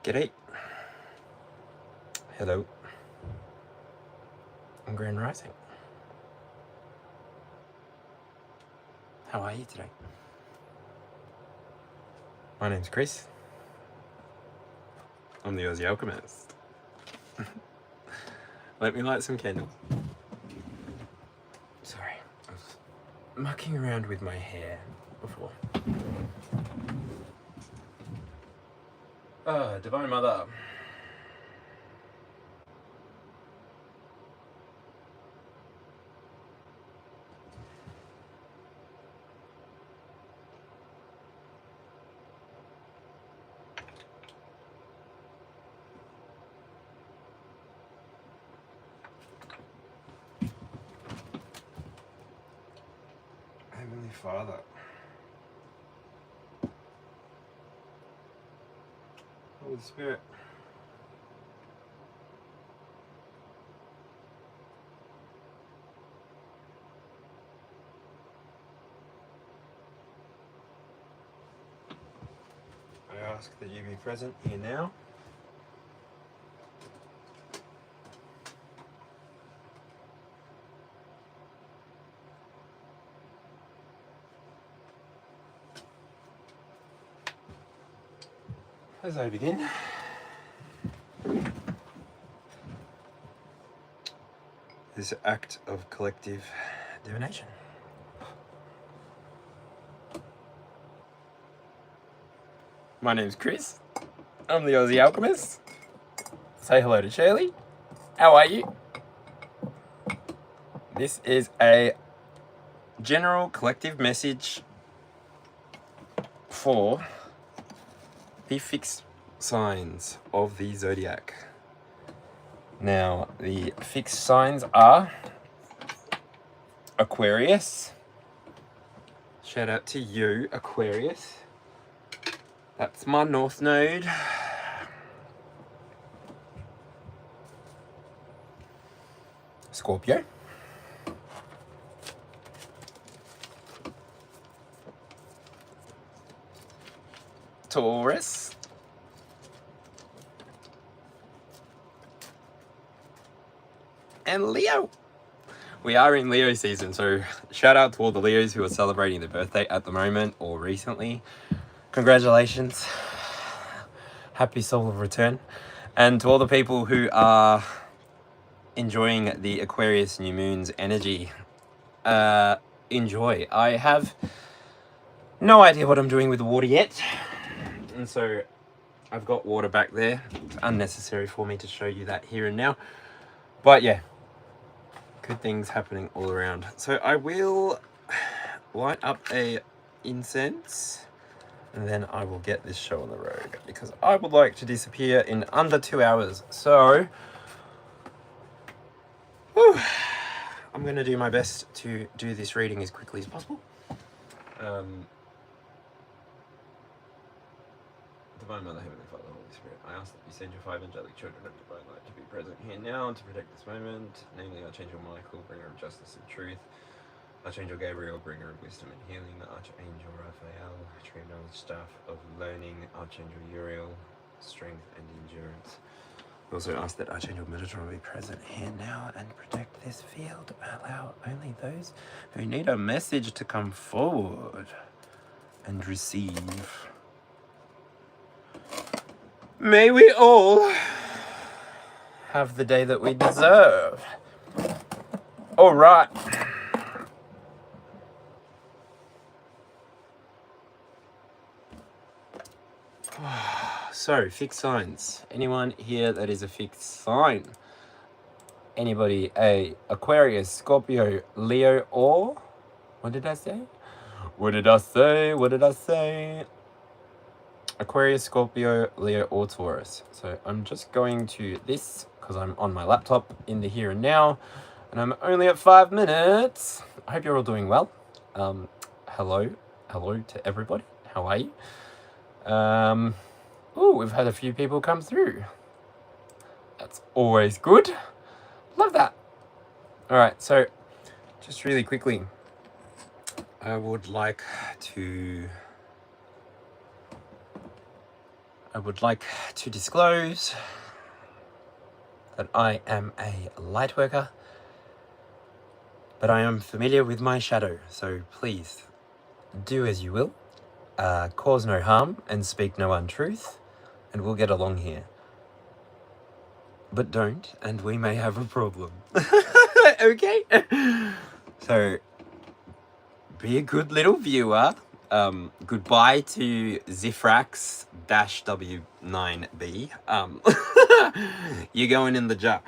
G'day. Hello. I'm Grand Rising. How are you today? My name's Chris. I'm the Aussie Alchemist. Let me light some candles. Sorry, I was mucking around with my hair before. Ah, Divine Mother. Heavenly Father. Holy Spirit. I ask that you be present here now. As I begin, this act of collective divination. My name's Chris. I'm the Aussie Alchemist. Say hello to Shirley. How are you? This is a general collective message for the fixed signs of the Zodiac. Now, the fixed signs are Aquarius. Shout out to you, Aquarius. That's my North Node. Scorpio. Taurus. And Leo. We are in Leo season, so shout out to all the Leos who are celebrating their birthday at the moment or recently. Congratulations. Happy solar return. And to all the people who are enjoying the Aquarius new moon's energy, enjoy. I have no idea what I'm doing with the water yet, and so I've got water back there. It's unnecessary for me to show you that here and now, but yeah, good things happening all around. So I will light up a incense and then I will get this show on the road because I would like to disappear in under 2 hours. So whew, I'm going to do my best to do this reading as quickly as possible. Divine Mother, Heavenly Father, Holy Spirit, I ask that you send your 5 angelic children of divine light to be present here now and to protect this moment, namely Archangel Michael, bringer of justice and truth, Archangel Gabriel, bringer of wisdom and healing, Archangel Raphael, tree of knowledge, staff of learning, Archangel Uriel, strength and endurance. We also ask that Archangel Metatron be present here now and protect this field. Allow only those who need a message to come forward and receive. May we all have the day that we deserve. All right. So, fixed signs. Anyone here that is a fixed sign? Anybody a Aquarius, Scorpio, Leo, or what did I say? What did I say? What did I say? Aquarius, Scorpio, Leo, or Taurus. So I'm just going to this because I'm on my laptop in the here and now, and I'm only at 5 minutes. I hope you're all doing well. Hello to everybody. How are you? Oh, we've had a few people come through. That's always good. Love that. All right, so just really quickly, I would like to I would like to disclose that I am a light worker, but I am familiar with my shadow, so please do as you will, cause no harm and speak no untruth, and we'll get along here. But don't, and we may have a problem. Okay? So, be a good little viewer. Goodbye to Zifrax-W9B. You're going in the jar.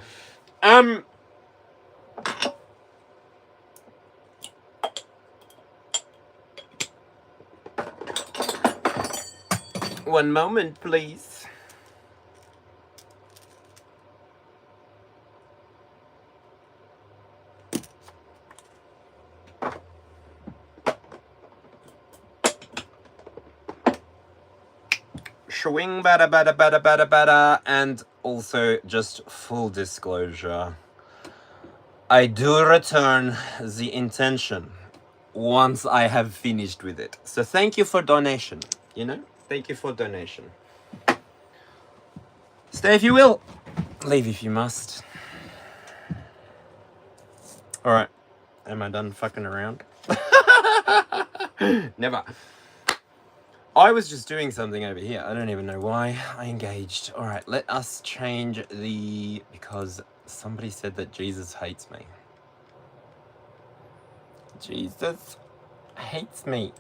One moment, please. Swing bada bada bada bada bada. And also, just full disclosure, I do return the intention once I have finished with it. So thank you for donation, you know? Thank you for donation. Stay if you will, leave if you must. Alright, am I done fucking around? Never. I was just doing something over here. I don't even know why I engaged. Alright, let us change the... because somebody said that Jesus hates me. Jesus hates me.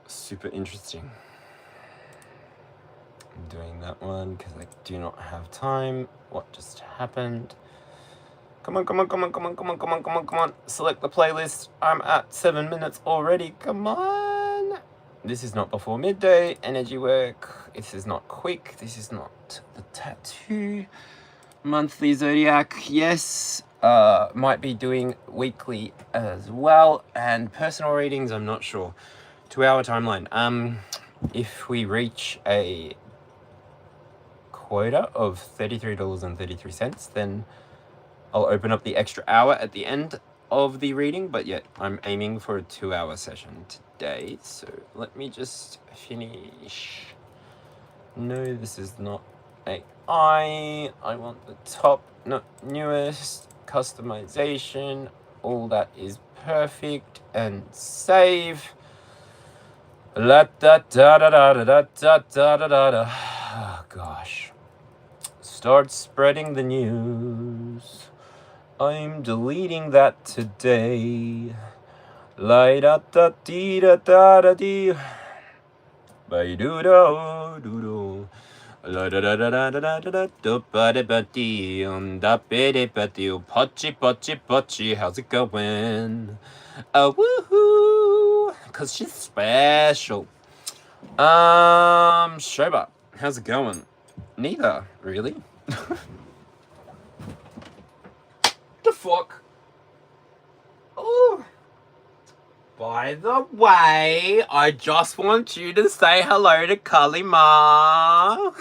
Super interesting. I'm doing that one because I do not have time. What just happened? Come on, come on, come on, come on, come on, come on, come on, come on. Select the playlist. I'm at 7 minutes already. Come on. This is not before midday. Energy work. This is not quick. This is not the tattoo. Monthly Zodiac. Yes. Might be doing weekly as well. And personal readings, I'm not sure. 2-hour timeline. If we reach a quota of $33.33, then I'll open up the extra hour at the end of the reading, but yet I'm aiming for a 2-hour session today. So let me just finish. No, this is not AI. I want the top, not newest, customization. All that is perfect, and save. La da da da da da da da da da da. Oh gosh. Start spreading the news. I'm deleting that today. La da da dee da da da dee. Ba doo do doo do. La da da da da da da da da ba da ba dee da ba da ba dee. Pochi pochi pochi, how's it going? Woohoo! Cause she's special. Shoba, how's it going? Neither, really. The fuck? Oh. By the way, I just want you to say hello to Kalima.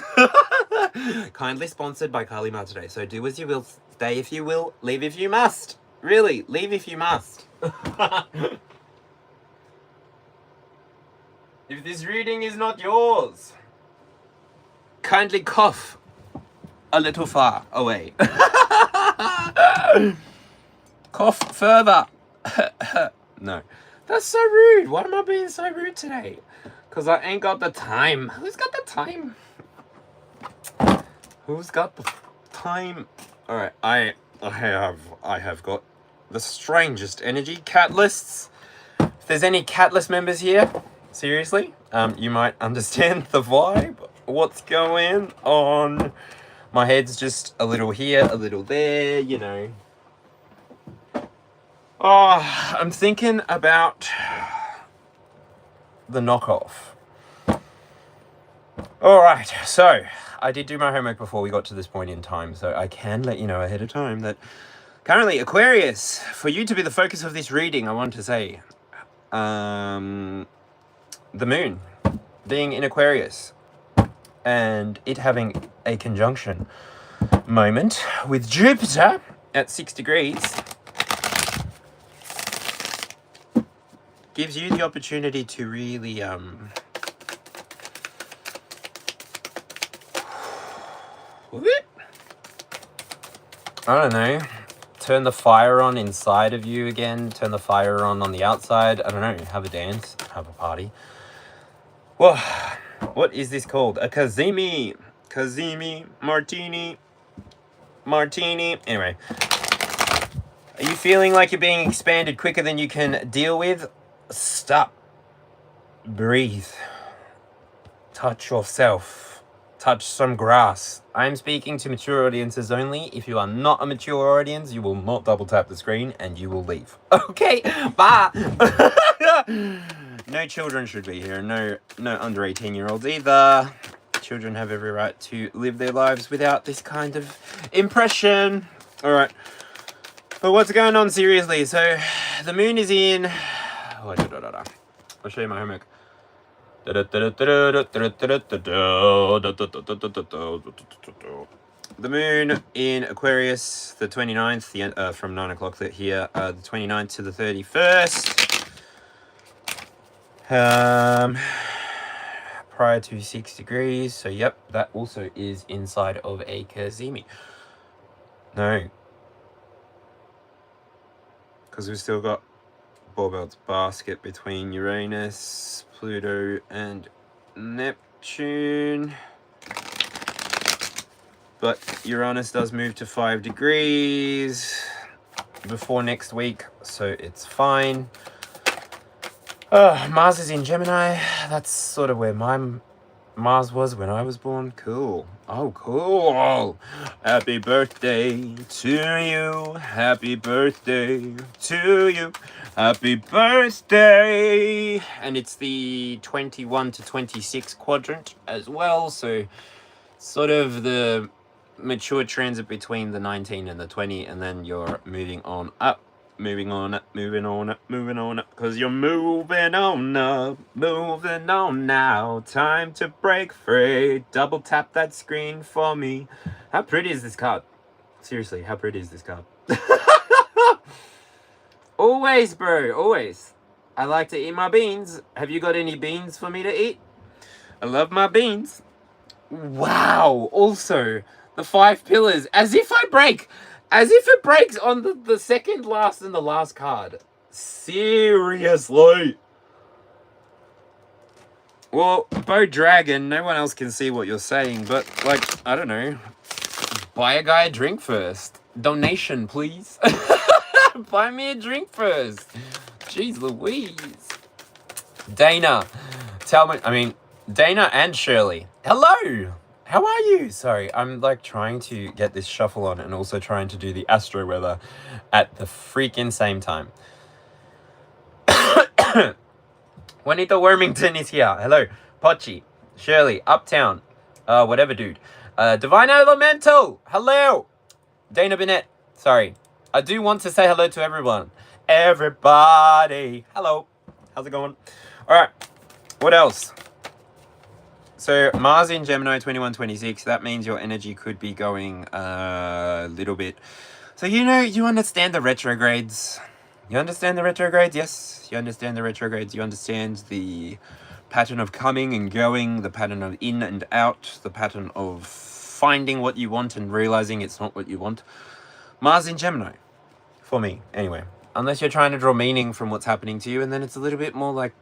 Kindly sponsored by Kalima today. So do as you will, stay if you will, leave if you must. Really, leave if you must. If this reading is not yours, kindly cough a little far away. Cough further. No. That's so rude. Why am I being so rude today? Because I ain't got the time. Who's got the time? Who's got the time? Alright, I have got the strangest energy. Catalysts. If there's any Catalyst members here, seriously, you might understand the vibe. What's going on? My head's just a little here, a little there, you know. Oh, I'm thinking about the knockoff. Alright, so I did do my homework before we got to this point in time, so I can let you know ahead of time that currently Aquarius, for you to be the focus of this reading, I want to say, the moon being in Aquarius and it having a conjunction moment with Jupiter at 6 degrees gives you the opportunity to really I don't know, turn the fire on inside of you again, turn the fire on the outside. I don't know, have a dance, have a party. Well, what is this called? A Kazemi martini. Anyway, are you feeling like you're being expanded quicker than you can deal with? Stop. Breathe. Touch yourself. Touch some grass. I'm speaking to mature audiences only. If you are not a mature audience, you will not double tap the screen and you will leave. Okay, bye. No children should be here. No under 18-year-olds either. Children have every right to live their lives without this kind of impression. All right. But what's going on seriously? So the moon is in... I'll show you my homework. The moon in Aquarius, the 29th, from 9 o'clock here, the 29th to the 31st. Prior to 6 degrees. So, yep, that also is inside of a Kazemi. No. Because we've still got Barbelt's basket between Uranus, Pluto, and Neptune. But Uranus does move to 5 degrees before next week, so it's fine. Mars is in Gemini. That's sort of where my Mars was when I was born. Cool. Oh, cool. Happy birthday to you. Happy birthday to you. Happy birthday. And it's the 21 to 26 quadrant as well. So sort of the mature transit between the 19 and the 20. And then you're moving on up. Moving on up, moving on up, moving on up, because you're moving on up, moving on now. Time to break free. Double tap that screen for me. How pretty is this card? Seriously, how pretty is this card? Always, bro, always. I like to eat my beans. Have you got any beans for me to eat? I love my beans. Wow, also, the 5 pillars, as if I break. As if it breaks on the second last and the last card. Seriously. Well, Bow Dragon, no one else can see what you're saying, but, like, I don't know. Buy a guy a drink first. Donation, please. Buy me a drink first. Jeez Louise. Dana. Dana and Shirley. Hello. How are you? Sorry, I'm like trying to get this shuffle on and also trying to do the Astro weather at the freaking same time. Juanito Wormington is here. Hello. Pochi. Shirley. Uptown. Whatever, dude. Divine Elemental. Hello. Dana Bennett. Sorry. I do want to say hello to everyone. Everybody. Hello. How's it going? All right. What else? So Mars in Gemini 21-26, that means your energy could be going a little bit. So you understand the retrogrades. You understand the retrogrades? Yes, you understand the retrogrades. You understand the pattern of coming and going, the pattern of in and out, the pattern of finding what you want and realizing it's not what you want. Mars in Gemini, for me, anyway. Unless you're trying to draw meaning from what's happening to you, and then it's a little bit more like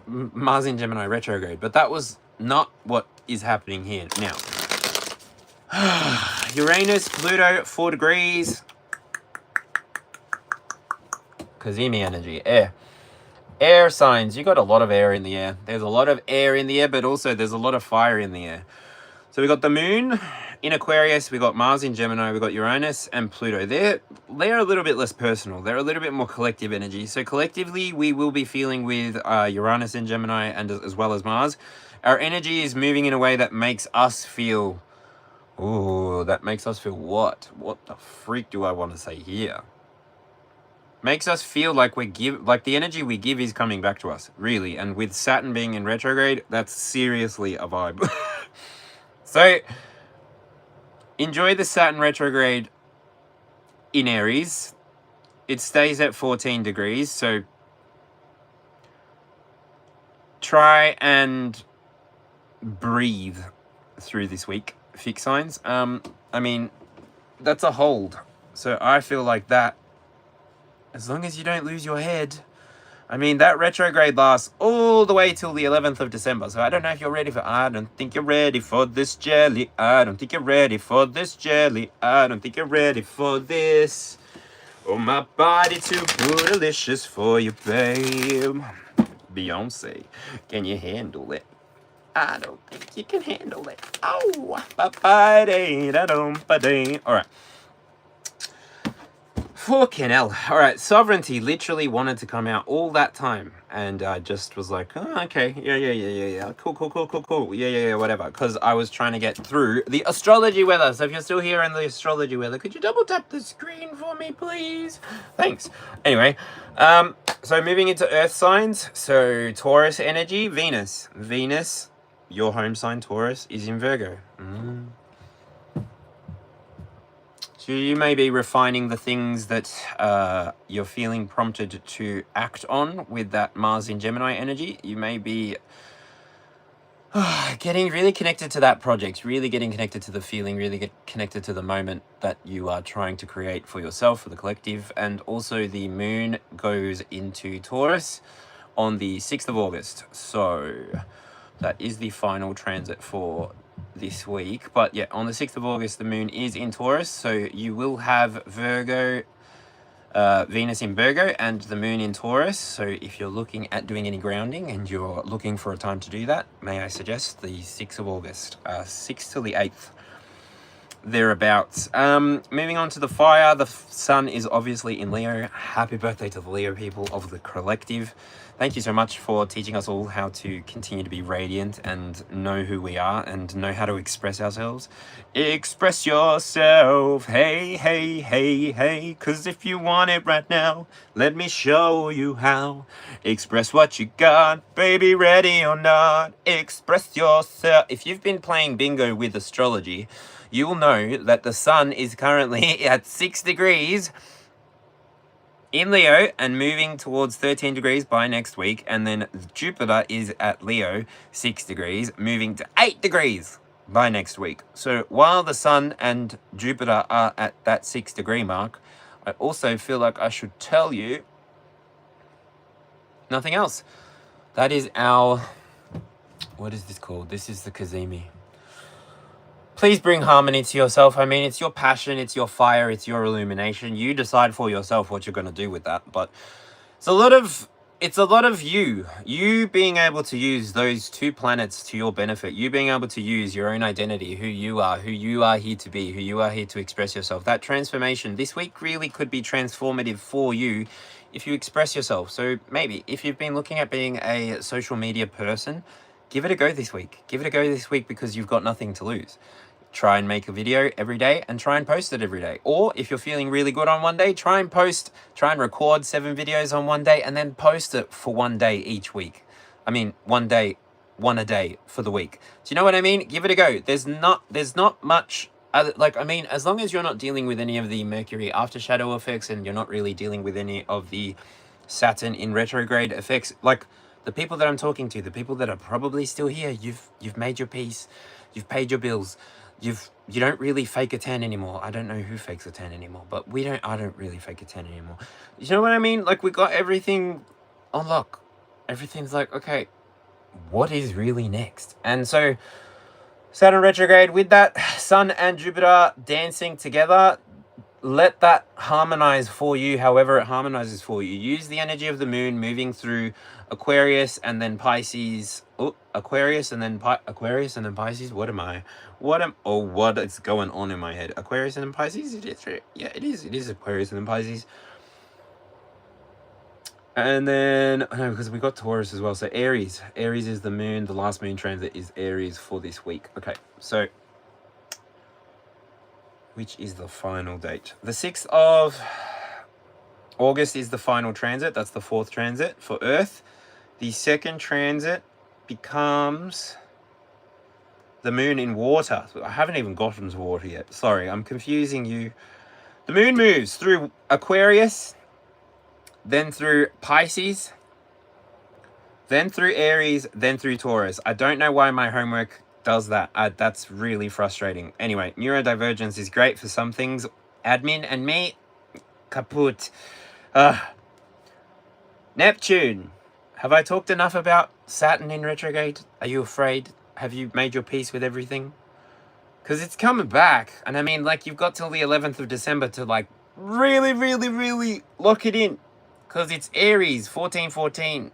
Mars in Gemini retrograde. But that was not what is happening here now. Uranus, Pluto, 4 degrees. Kazemi energy, air. Air signs, you got a lot of air in the air. There's a lot of air in the air, but also there's a lot of fire in the air. So we got the moon in Aquarius, we got Mars in Gemini, we got Uranus and Pluto. They're a little bit less personal. They're a little bit more collective energy. So collectively, we will be feeling with Uranus in Gemini and as well as Mars. Our energy is moving in a way that makes us feel... Ooh, that makes us feel what? What the freak do I want to say here? Makes us feel like the energy we give is coming back to us, really. And with Saturn being in retrograde, that's seriously a vibe. So, enjoy the Saturn retrograde in Aries. It stays at 14 degrees, so try and breathe through this week, fixed signs. I mean, that's a hold. So I feel like that, as long as you don't lose your head. I mean, that retrograde lasts all the way till the 11th of December. So I don't know if you're ready for... I don't think you're ready for this jelly. I don't think you're ready for this jelly. I don't think you're ready for this. Oh, my body too bootylicious for you, babe. Beyonce, can you handle it? I don't think you can handle it. Oh, all right. Fucking hell. All right, sovereignty literally wanted to come out all that time, and I just was like, oh, okay, yeah, cool, yeah, whatever, because I was trying to get through the astrology weather. So if you're still here in the astrology weather, could you double tap the screen for me, please? Thanks. Anyway, so moving into earth signs, so Taurus energy, Venus, your home sign, Taurus, is in Virgo. So you may be refining the things that you're feeling prompted to act on with that Mars in Gemini energy. You may be getting really connected to that project, really getting connected to the feeling, really get connected to the moment that you are trying to create for yourself, for the collective. And also the moon goes into Taurus on the 6th of August. So that is the final transit for this week. But yeah, on the 6th of August, the moon is in Taurus. So you will have Virgo, Venus in Virgo and the moon in Taurus. So if you're looking at doing any grounding and you're looking for a time to do that, may I suggest the 6th of August, 6th till the 8th. Thereabouts. Moving on to the fire, the sun is obviously in Leo. Happy birthday to the Leo people of the collective. Thank you so much for teaching us all how to continue to be radiant and know who we are and know how to express ourselves. Express yourself, hey, 'cause if you want it right now, let me show you how. Express what you got, baby, ready or not. Express yourself. If you've been playing bingo with astrology, you will know that the sun is currently at 6 degrees in Leo and moving towards 13 degrees by next week. And then Jupiter is at Leo, 6 degrees, moving to 8 degrees by next week. So while the sun and Jupiter are at that 6 degree mark, I also feel like I should tell you nothing else. That is our... what is this called? This is the Kazemi. Please bring harmony to yourself. I mean, it's your passion, it's your fire, it's your illumination. You decide for yourself what you're going to do with that. But it's a lot of you being able to use those two planets to your benefit. You being able to use your own identity, who you are here to be, who you are here to express yourself. That transformation this week really could be transformative for you if you express yourself. So maybe if you've been looking at being a social media person, give it a go this week. Give it a go this week because you've got nothing to lose. Try and make a video every day and try and post it every day. Or if you're feeling really good on one day, try and record 7 videos on one day and then post it for one day each week. I mean, one a day for the week. Do you know what I mean? Give it a go. There's not much, as long as you're not dealing with any of the Mercury after shadow effects and you're not really dealing with any of the Saturn in retrograde effects, like the people that I'm talking to, the people that are probably still here, you've made your peace, you've paid your bills. You don't really fake a tan anymore. I don't know who fakes a tan anymore, but I don't really fake a tan anymore. You know what I mean? Like, we got everything on lock. Everything's like, okay, what is really next? And so Saturn retrograde with that Sun and Jupiter dancing together, let that harmonize for you however it harmonizes for you. Use the energy of the moon moving through Aquarius and then Pisces. Aquarius and then Pisces. What is going on in my head? Aquarius and then Pisces? It is Aquarius and then Pisces. And then, no, because we got Taurus as well. So Aries. Aries is the moon. The last moon transit is Aries for this week. Okay, so which is the final date? The 6th of August is the final transit. That's the 4th transit for Earth. The 2nd transit becomes the moon in water. I haven't even gotten to water yet. Sorry, I'm confusing you. The moon moves through Aquarius, then through Pisces, then through Aries, then through Taurus. I don't know why my homework does that. That's really frustrating. Anyway, neurodivergence is great for some things. Admin and me, kaput. Neptune. Have I talked enough about Saturn in retrograde? Are you afraid? Have you made your peace with everything? Because it's coming back. And I mean, like, you've got till the 11th of December to, like, really, really, really lock it in. Because it's Aries, 1414.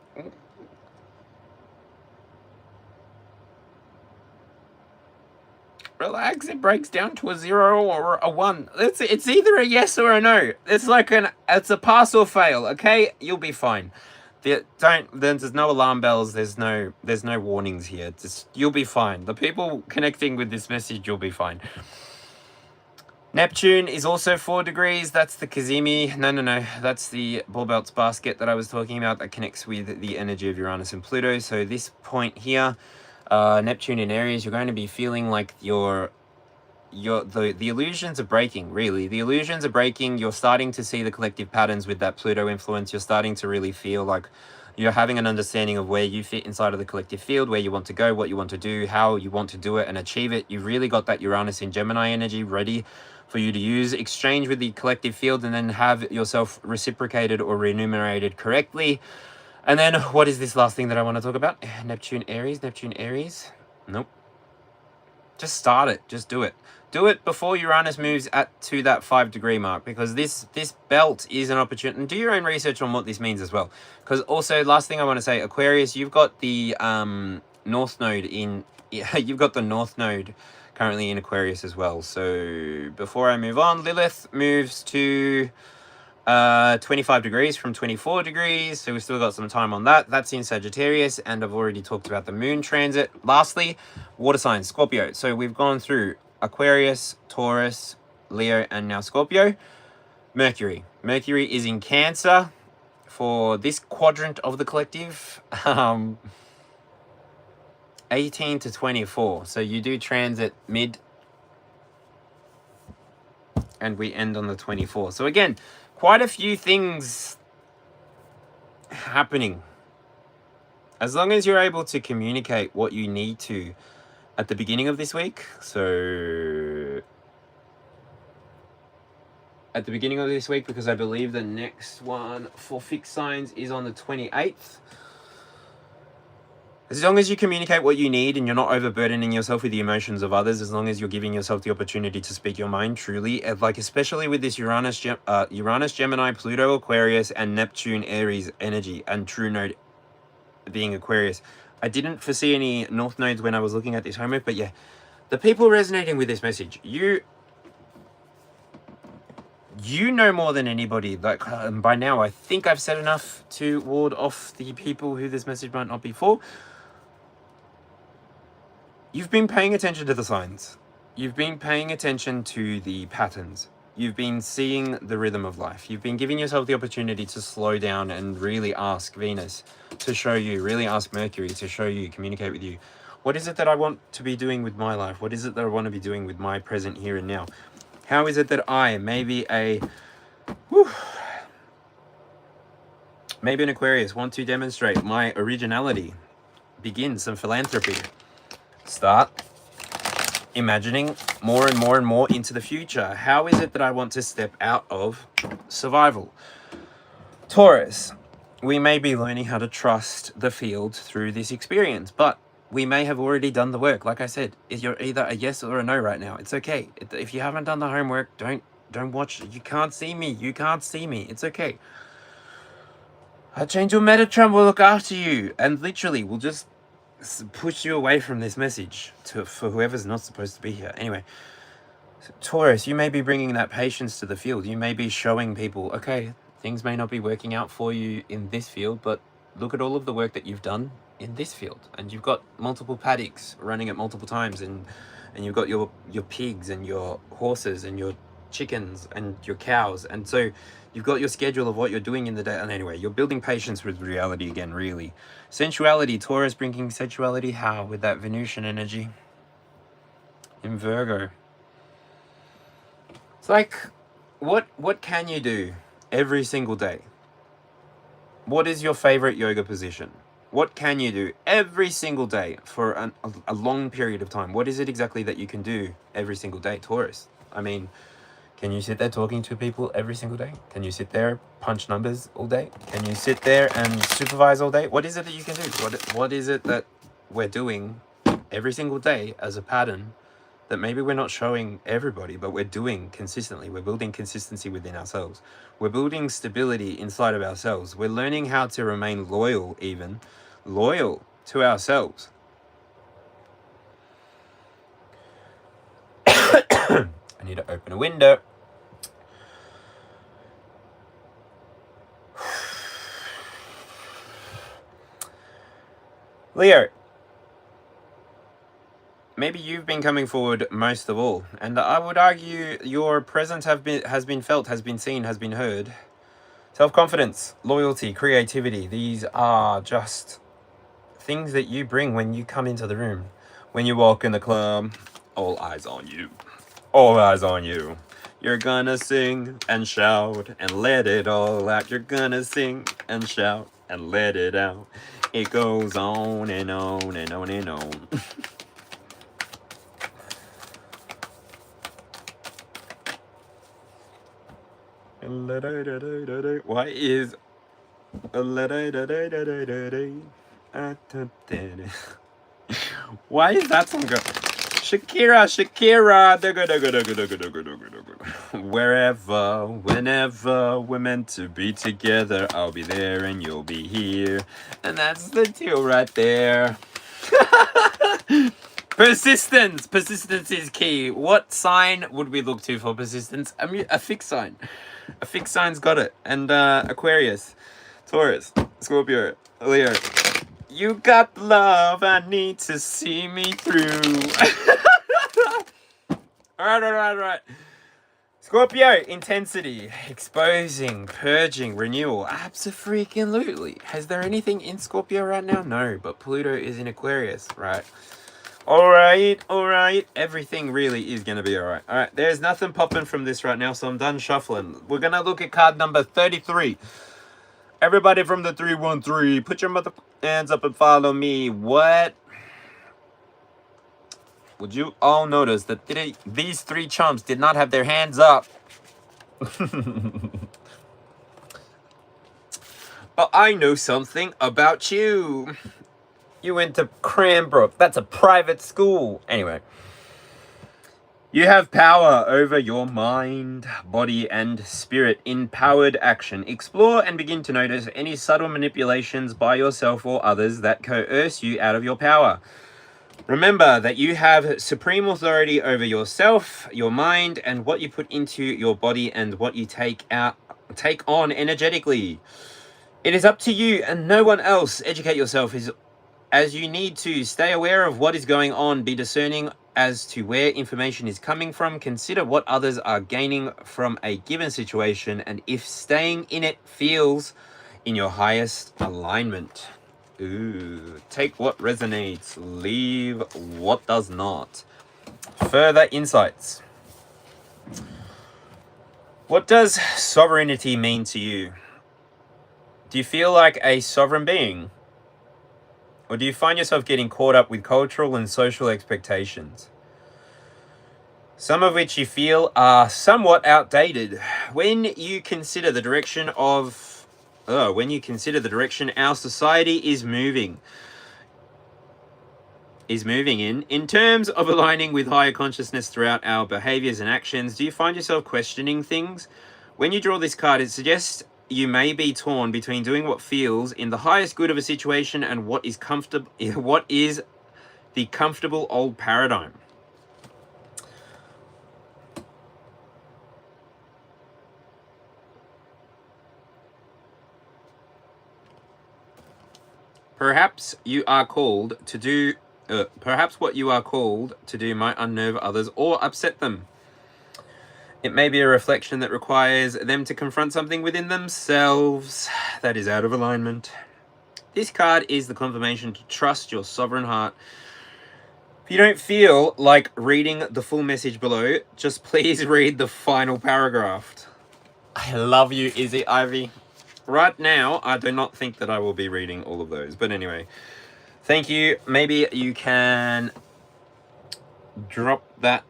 Relax, it breaks down to a 0 or a 1. It's either a yes or a no. It's like it's a pass or fail, okay? You'll be fine. There's no alarm bells, there's no warnings here. You'll be fine. The people connecting with this message, you'll be fine. Neptune is also 4 degrees. That's the Kazemi. No. That's the ball belts basket that I was talking about that connects with the energy of Uranus and Pluto. So this point here, Neptune in Aries, you're going to be feeling like the illusions are breaking, really. The illusions are breaking. You're starting to see the collective patterns with that Pluto influence. You're starting to really feel like you're having an understanding of where you fit inside of the collective field, where you want to go, what you want to do, how you want to do it and achieve it. You've really got that Uranus in Gemini energy ready for you to use, exchange with the collective field, and then have yourself reciprocated or remunerated correctly. And then what is this last thing that I want to talk about? Neptune Aries. Nope. Just start it. Just do it. Do it before Uranus moves to that 5 degree mark, because this belt is an opportunity. And do your own research on what this means as well. Because also, last thing I want to say, Aquarius, you've got the North Node in. You've got the North Node currently in Aquarius as well. So before I move on, Lilith moves to 25 degrees from 24 degrees. So we've still got some time on that. That's in Sagittarius, and I've already talked about the moon transit. Lastly, water signs, Scorpio. So we've gone through Aquarius, Taurus, Leo, and now Scorpio. Mercury. Mercury is in Cancer for this quadrant of the collective. 18 to 24. So you do transit mid, and we end on the 24th. So again, quite a few things happening. As long as you're able to communicate what you need to at the beginning of this week. So at the beginning of this week, because I believe the next one for fixed signs is on the 28th. As long as you communicate what you need and you're not overburdening yourself with the emotions of others, as long as you're giving yourself the opportunity to speak your mind truly, like especially with this Uranus, Gemini, Pluto, Aquarius, and Neptune, Aries energy, and true node being Aquarius. I didn't foresee any North nodes when I was looking at this homework, but yeah, the people resonating with this message, you know more than anybody. Like by now, I think I've said enough to ward off the people who this message might not be for. You've been paying attention to the signs. You've been paying attention to the patterns. You've been seeing the rhythm of life. You've been giving yourself the opportunity to slow down and really ask Venus to show you, really ask Mercury to show you, communicate with you. What is it that I want to be doing with my life? What is it that I want to be doing with my present here and now? How is it that I, maybe an Aquarius, want to demonstrate my originality, begin some philanthropy, start imagining more and more and more into the future? How is it that I want to step out of survival? Taurus, we may be learning how to trust the field through this experience, but we may have already done the work. Like I said, you're either a yes or a no right now. It's okay. If you haven't done the homework, don't watch. You can't see me. It's okay. Archangel Metatron will look after you, and literally will just push you away from this message for whoever's not supposed to be here. Anyway, so Taurus, you may be bringing that patience to the field. You may be showing people, okay, things may not be working out for you in this field, but look at all of the work that you've done in this field. And you've got multiple paddocks running at multiple times, and you've got your pigs and your horses and your chickens and your cows, and so you've got your schedule of what you're doing in the day. And anyway, you're building patience with reality again, really. Sensuality, Taurus bringing sensuality, how? With that Venusian energy in Virgo. It's like, what can you do every single day? What is your favorite yoga position? What can you do every single day for a long period of time? What is it exactly that you can do every single day, Taurus? I mean, can you sit there talking to people every single day? Can you sit there, punch numbers all day? Can you sit there and supervise all day? What is it that you can do? What is it that we're doing every single day as a pattern that maybe we're not showing everybody, but we're doing consistently? We're building consistency within ourselves. We're building stability inside of ourselves. We're learning how to remain loyal to ourselves. I need to open a window. Leo, maybe you've been coming forward most of all, and I would argue your presence has been felt, has been seen, has been heard. Self-confidence, loyalty, creativity, these are just things that you bring when you come into the room. When you walk in the club, all eyes on you. All eyes on you. You're gonna sing and shout and let it all out. You're gonna sing and shout and let it out. It goes on and on and on and on. Why is why is that song go? Shakira, wherever, whenever we're meant to be together, I'll be there and you'll be here, and that's the deal right there. Persistence is key. What sign would we look to for persistence? I mean, a fixed sign. A fixed sign's got it. And Aquarius, Taurus, Scorpio, Leo. You got love, I need to see me through. All right. Scorpio, intensity, exposing, purging, renewal. Abso-freaking-lutely. Has there anything in Scorpio right now? No, but Pluto is in Aquarius, right? All right. Everything really is going to be all right. All right, there's nothing popping from this right now, so I'm done shuffling. We're going to look at card number 33. Everybody from the 313, put your mother hands up and follow me. What? Would you all notice that these three chumps did not have their hands up? But I know something about you. You went to Cranbrook. That's a private school. Anyway. You have power over your mind, body, and spirit in powered action. Explore and begin to notice any subtle manipulations by yourself or others that coerce you out of your power. Remember that you have supreme authority over yourself, your mind, and what you put into your body and what you take on energetically. It is up to you and no one else. Educate yourself as you need to. Stay aware of what is going on. Be discerning as to where information is coming from. Consider what others are gaining from a given situation and if staying in it feels in your highest alignment. Ooh, take what resonates, leave what does not. Further insights. What does sovereignty mean to you? Do you feel like a sovereign being? Or do you find yourself getting caught up with cultural and social expectations? Some of which you feel are somewhat outdated. When you consider the direction our society is moving in terms of aligning with higher consciousness throughout our behaviors and actions, do you find yourself questioning things? When you draw this card, it suggests you may be torn between doing what feels in the highest good of a situation and what is the comfortable old paradigm. Perhaps what you are called to do might unnerve others or upset them. It may be a reflection that requires them to confront something within themselves that is out of alignment. This card is the confirmation to trust your sovereign heart. If you don't feel like reading the full message below, just please read the final paragraph. I love you, Izzy Ivy. right now, I do not think that I will be reading all of those. But anyway, thank you. Maybe you can drop that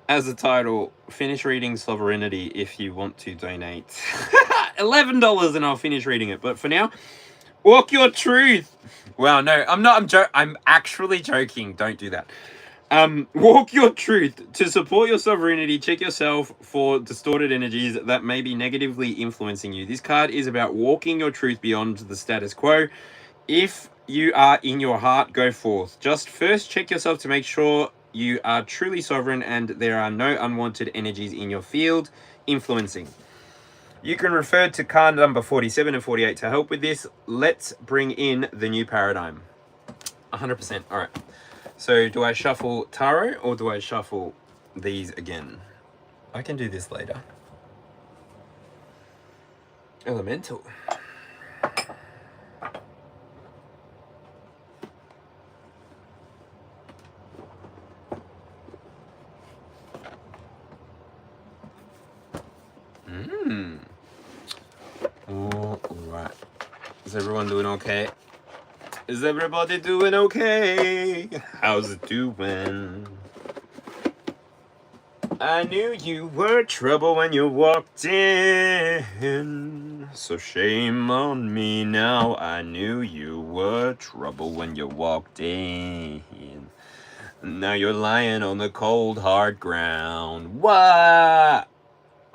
as a title. Finish reading Sovereignty if you want to donate. $11 and I'll finish reading it. But for now, walk your truth. Well, no, I'm not. I'm actually joking. Don't do that. Walk your truth. To support your sovereignty, check yourself for distorted energies that may be negatively influencing you. This card is about walking your truth beyond the status quo. If you are in your heart, go forth. Just first check yourself to make sure you are truly sovereign and there are no unwanted energies in your field influencing. You can refer to card number 47 and 48 to help with this. Let's bring in the new paradigm. 100%. All right. So do I shuffle Tarot or do I shuffle these again? I can do this later. Elemental. All right. Is everyone doing okay? Is everybody doing okay? How's it doing? I knew you were trouble when you walked in. So shame on me now. I knew you were trouble when you walked in. Now you're lying on the cold hard ground. What?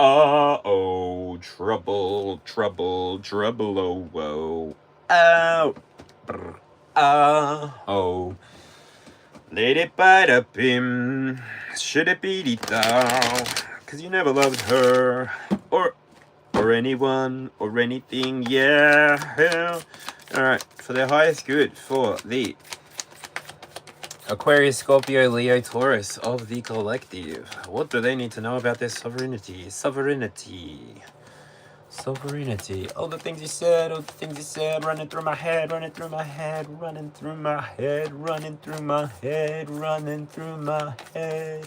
Oh, trouble, trouble, trouble, oh, whoa. Oh. Oh, let it bite up him. Should it be down? Cause you never loved her or anyone or anything. Yeah. All right, for their highest good, for the Aquarius, Scorpio, Leo, Taurus of the collective. What do they need to know about their sovereignty? Sovereignty. All the things you said, running through my head, running through my head, running through my head, running through my head, running through my head,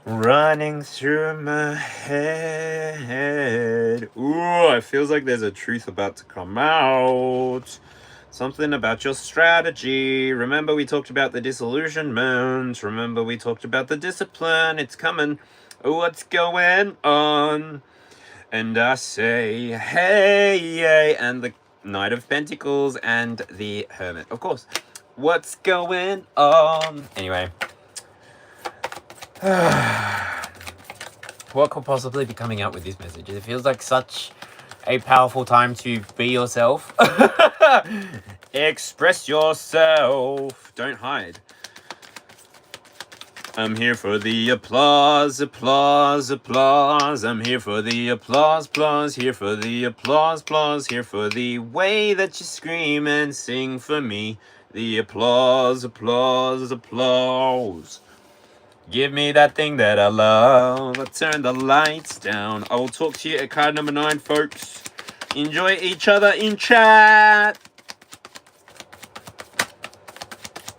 running through my head. Ooh, it feels like there's a truth about to come out. Something about your strategy. Remember we talked about the disillusionment. Remember we talked about the discipline. It's coming. What's going on? And I say, hey, and the Knight of Pentacles and the Hermit. Of course. What's going on? Anyway. What could possibly be coming out with this message? It feels like such a powerful time to be yourself. Express yourself. Don't hide. I'm here for the applause, applause, applause. I'm here for the applause, applause. Here for the applause, applause. Here for the way that you scream and sing for me. The applause, applause, applause. Give me that thing that I love. I turn the lights down. I will talk to you at card number 9, folks. Enjoy each other in chat.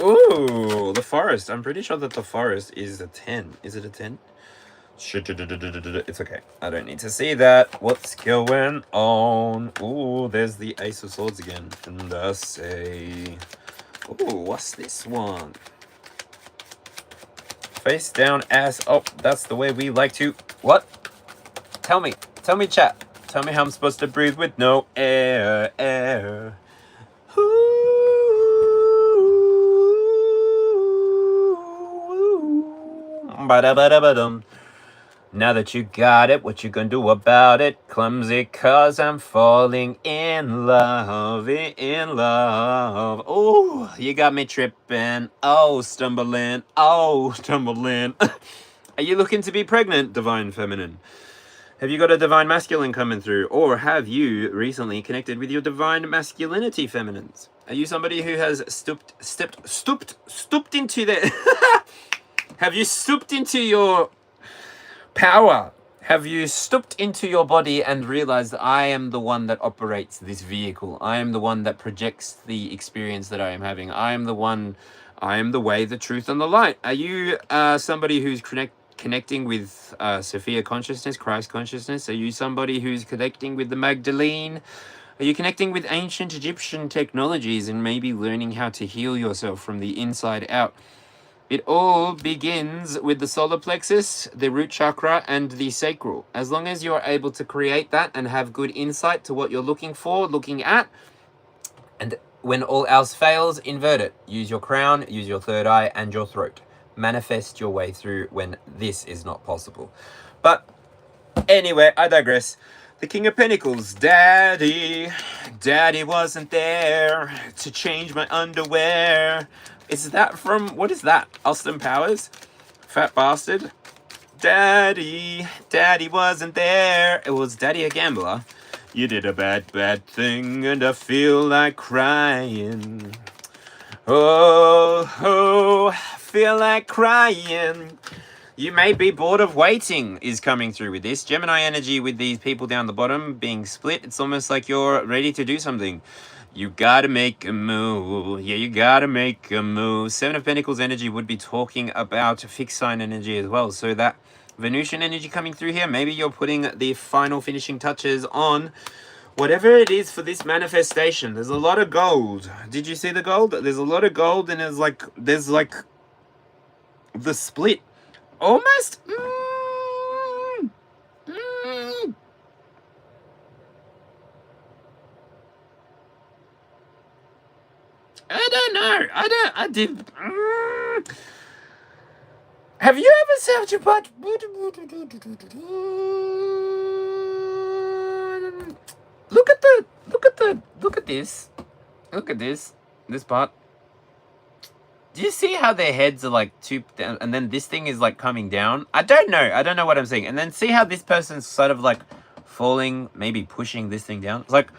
Ooh, the forest. I'm pretty sure that the forest is a 10. Is it a 10? It's okay. I don't need to see that. What's going on? Ooh, there's the Ace of Swords again. And I say... Ooh, what's this one? Face down, ass up. That's the way we like to... What? Tell me, chat. Tell me how I'm supposed to breathe with no air. Ba-da-ba-da-ba-dum. Now that you got it, what you gonna do about it? Clumsy, cause I'm falling in love, in love. Oh, you got me tripping. Oh, stumbling. Oh, stumbling. Are you looking to be pregnant, Divine Feminine? Have you got a Divine Masculine coming through? Or have you recently connected with your Divine Masculinity Feminines? Are you somebody who has stooped into their... Have you stooped into your power? Have you stooped into your body and realized that I am the one that operates this vehicle? I am the one that projects the experience that I am having. I am the way, the truth, and the light. Are you somebody who's connecting with Sophia consciousness, Christ consciousness? Are you somebody who's connecting with the Magdalene? Are you connecting with ancient Egyptian technologies and maybe learning how to heal yourself from the inside out? It all begins with the solar plexus, the root chakra, and the sacral. As long as you're able to create that and have good insight to what you're looking for, looking at, and when all else fails, invert it. Use your crown, use your third eye, and your throat. Manifest your way through when this is not possible. But anyway, I digress. The King of Pentacles, Daddy wasn't there to change my underwear. Is that from, what is that? Austin Powers? Fat bastard. Daddy wasn't there. It was Daddy a gambler. You did a bad thing and I feel like crying. Oh, feel like crying. You may be bored of waiting is coming through with this. Gemini energy with these people down the bottom being split. It's almost like you're ready to do something. You gotta make a move. Yeah, you gotta make a move. Seven of Pentacles energy would be talking about fixed sign energy as well. So that Venusian energy coming through here, maybe you're putting the final finishing touches on whatever it is for this manifestation. There's a lot of gold. Did you see the gold? There's a lot of gold and there's like the split. Almost. I don't know. I did. Have you ever self your butt? Look at this. Look at this part. Do you see how their heads are like two down, and then this thing is like coming down? I don't know what I'm saying. And then see how this person's sort of like falling, maybe pushing this thing down. It's like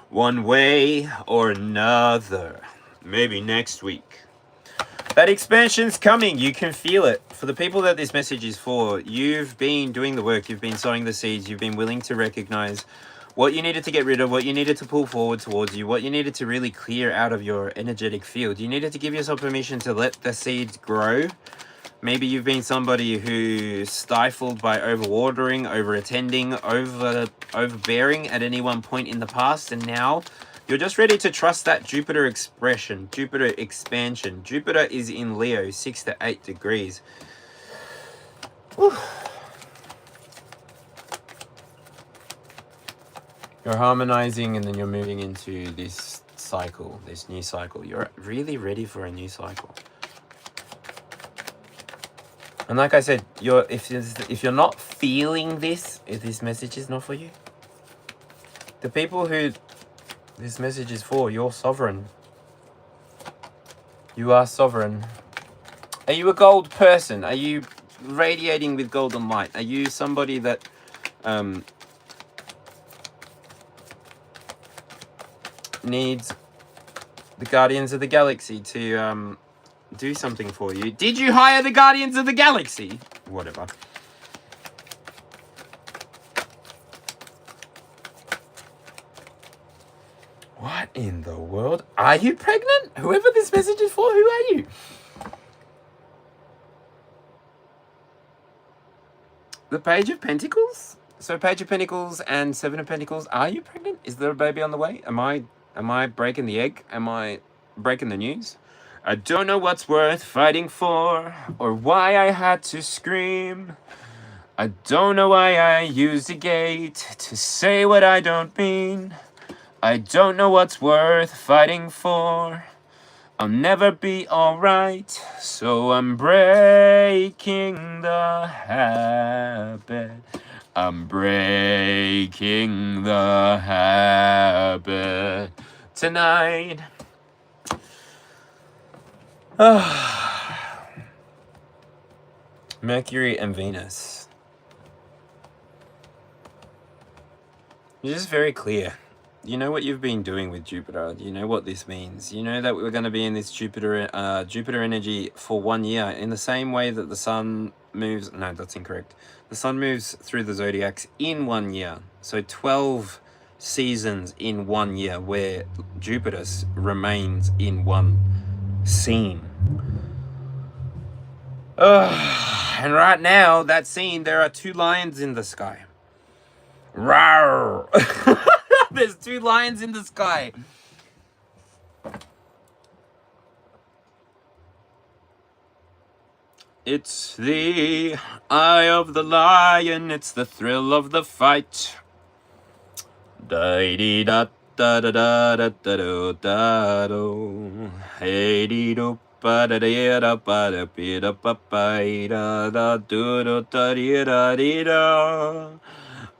one way or another. Maybe next week. That expansion's coming. You can feel it. For the people that this message is for, you've been doing the work. You've been sowing the seeds. You've been willing to recognize what you needed to get rid of, what you needed to pull forward towards you, what you needed to really clear out of your energetic field. You needed to give yourself permission to let the seeds grow. Maybe you've been somebody who's stifled by overwatering, over-attending, overbearing at any one point in the past, and now you're just ready to trust that Jupiter expression, Jupiter expansion. Jupiter is in Leo, 6 to 8 degrees. Whew. You're harmonizing and then you're moving into this cycle, this new cycle. You're really ready for a new cycle. And like I said, if you're not feeling this, if this message is not for you, the people who this message is for, you're sovereign. You are sovereign. Are you a gold person? Are you radiating with golden light? Are you somebody that needs the Guardians of the Galaxy to do something for you? Did you hire the Guardians of the Galaxy? Whatever. What in the world? Are you pregnant? Whoever this message is for, who are you? The Page of Pentacles? So Page of Pentacles and Seven of Pentacles. Are you pregnant? Is there a baby on the way? Am I breaking the egg? Am I breaking the news? I don't know what's worth fighting for or why I had to scream. I don't know why I used a gate to say what I don't mean. I don't know what's worth fighting for. I'll never be alright, so I'm breaking the habit. I'm breaking the habit tonight. Mercury and Venus. You're just very clear. You know what you've been doing with Jupiter. You know what this means. You know that we're going to be in this Jupiter energy for 1 year, in the same way that the sun moves. No, that's incorrect. The sun moves through the zodiacs in 1 year. So 12 seasons in 1 year, where Jupiter remains in one scene. And right now, that scene, there are 2 lions in the sky. Rawr! There's 2 lions in the sky. It's the eye of the lion, it's the thrill of the fight. Da-dee-da-da-da-da-da-da-da-do. Hey-dee-do-ba-da-dee-da-ba-da-dee-da-ba-da-do-do-da-dee-da-dee-da.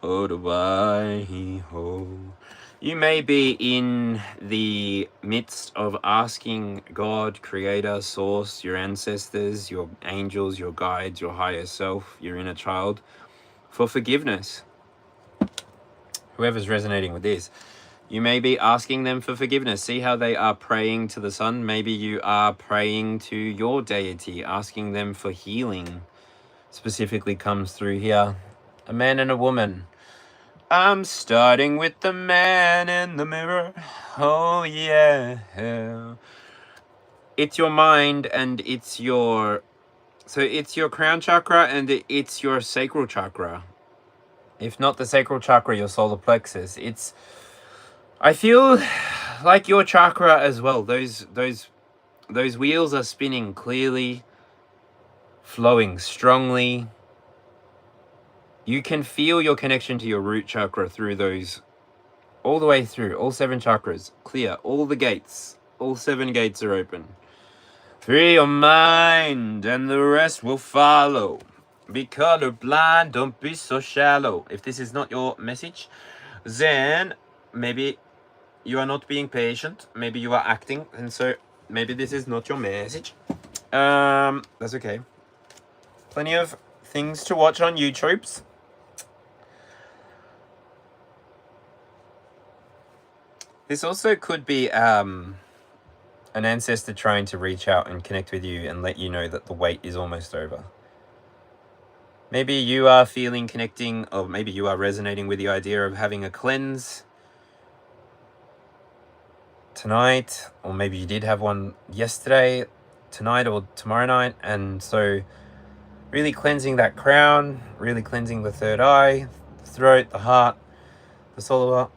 Oh-do-ba-hee-ho. You may be in the midst of asking God, Creator, Source, your ancestors, your angels, your guides, your higher self, your inner child, for forgiveness. Whoever's resonating with this, you may be asking them for forgiveness. See how they are praying to the sun? Maybe you are praying to your deity, asking them for healing. Specifically comes through here. A man and a woman. I'm starting with the man in the mirror. Oh yeah. It's your mind and it's your... So it's your crown chakra and it's your sacral chakra. If not the sacral chakra, your solar plexus. It's... I feel like your chakra as well. Those wheels are spinning clearly, flowing strongly. You can feel your connection to your root chakra through those, all the way through, all 7 chakras, clear, all the gates, all 7 gates are open. Free your mind and the rest will follow. Be colorblind, don't be so shallow. If this is not your message, then maybe you are not being patient, maybe you are acting, and so maybe this is not your message. That's okay. Plenty of things to watch on YouTube's. This also could be an ancestor trying to reach out and connect with you and let you know that the wait is almost over. Maybe you are feeling connecting, or maybe you are resonating with the idea of having a cleanse tonight, or maybe you did have one yesterday, tonight, or tomorrow night, and so really cleansing that crown, really cleansing the third eye, the throat, the heart, the solar,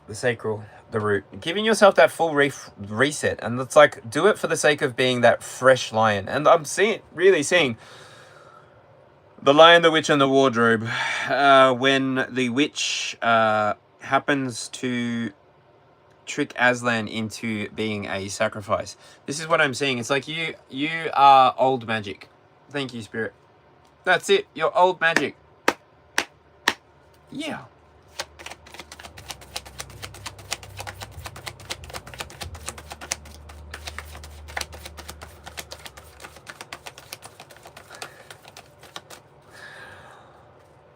the sacral, the root, giving yourself that full reset. And it's like, do it for the sake of being that fresh lion. And I'm really seeing the Lion, the Witch, and the Wardrobe. When the witch happens to trick Aslan into being a sacrifice. This is what I'm seeing. It's like you are old magic. Thank you, Spirit. That's it. You're old magic. Yeah.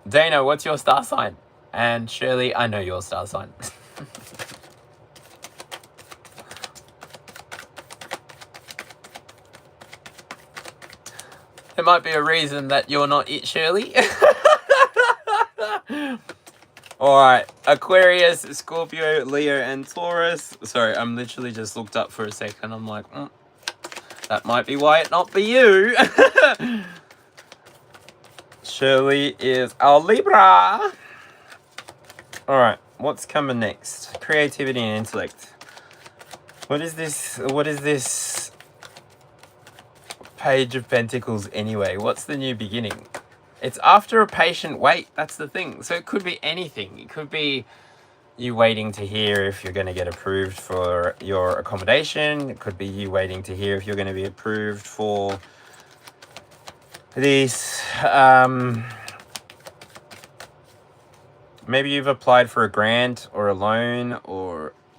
Dana, what's your star sign? And Shirley, I know your star sign. There might be a reason that you're not it, Shirley. Alright, Aquarius, Scorpio, Leo, and Taurus. Sorry, I'm literally just looked up for a second. I'm like, that might be why it not be you. Shirley is our Libra. Alright, what's coming next? Creativity and intellect. What is this Page of Pentacles anyway? What's the new beginning? It's after a patient wait. That's the thing. So it could be anything. It could be you waiting to hear if you're going to get approved for your accommodation. It could be you waiting to hear if you're going to be approved for these. Maybe you've applied for a grant or a loan,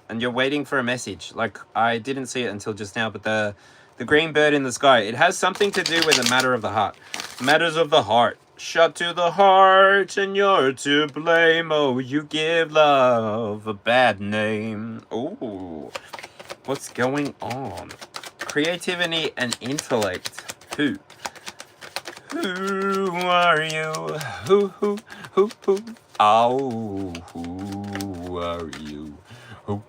and you're waiting for a message. Like, I didn't see it until just now, but the green bird in the sky, it has something to do with a matter of the heart. Matters of the heart. Shut to the heart and you're to blame. Oh, you give love a bad name. Oh, what's going on? Creativity and intellect. Who are you? Who? Oh, who are you? Oh.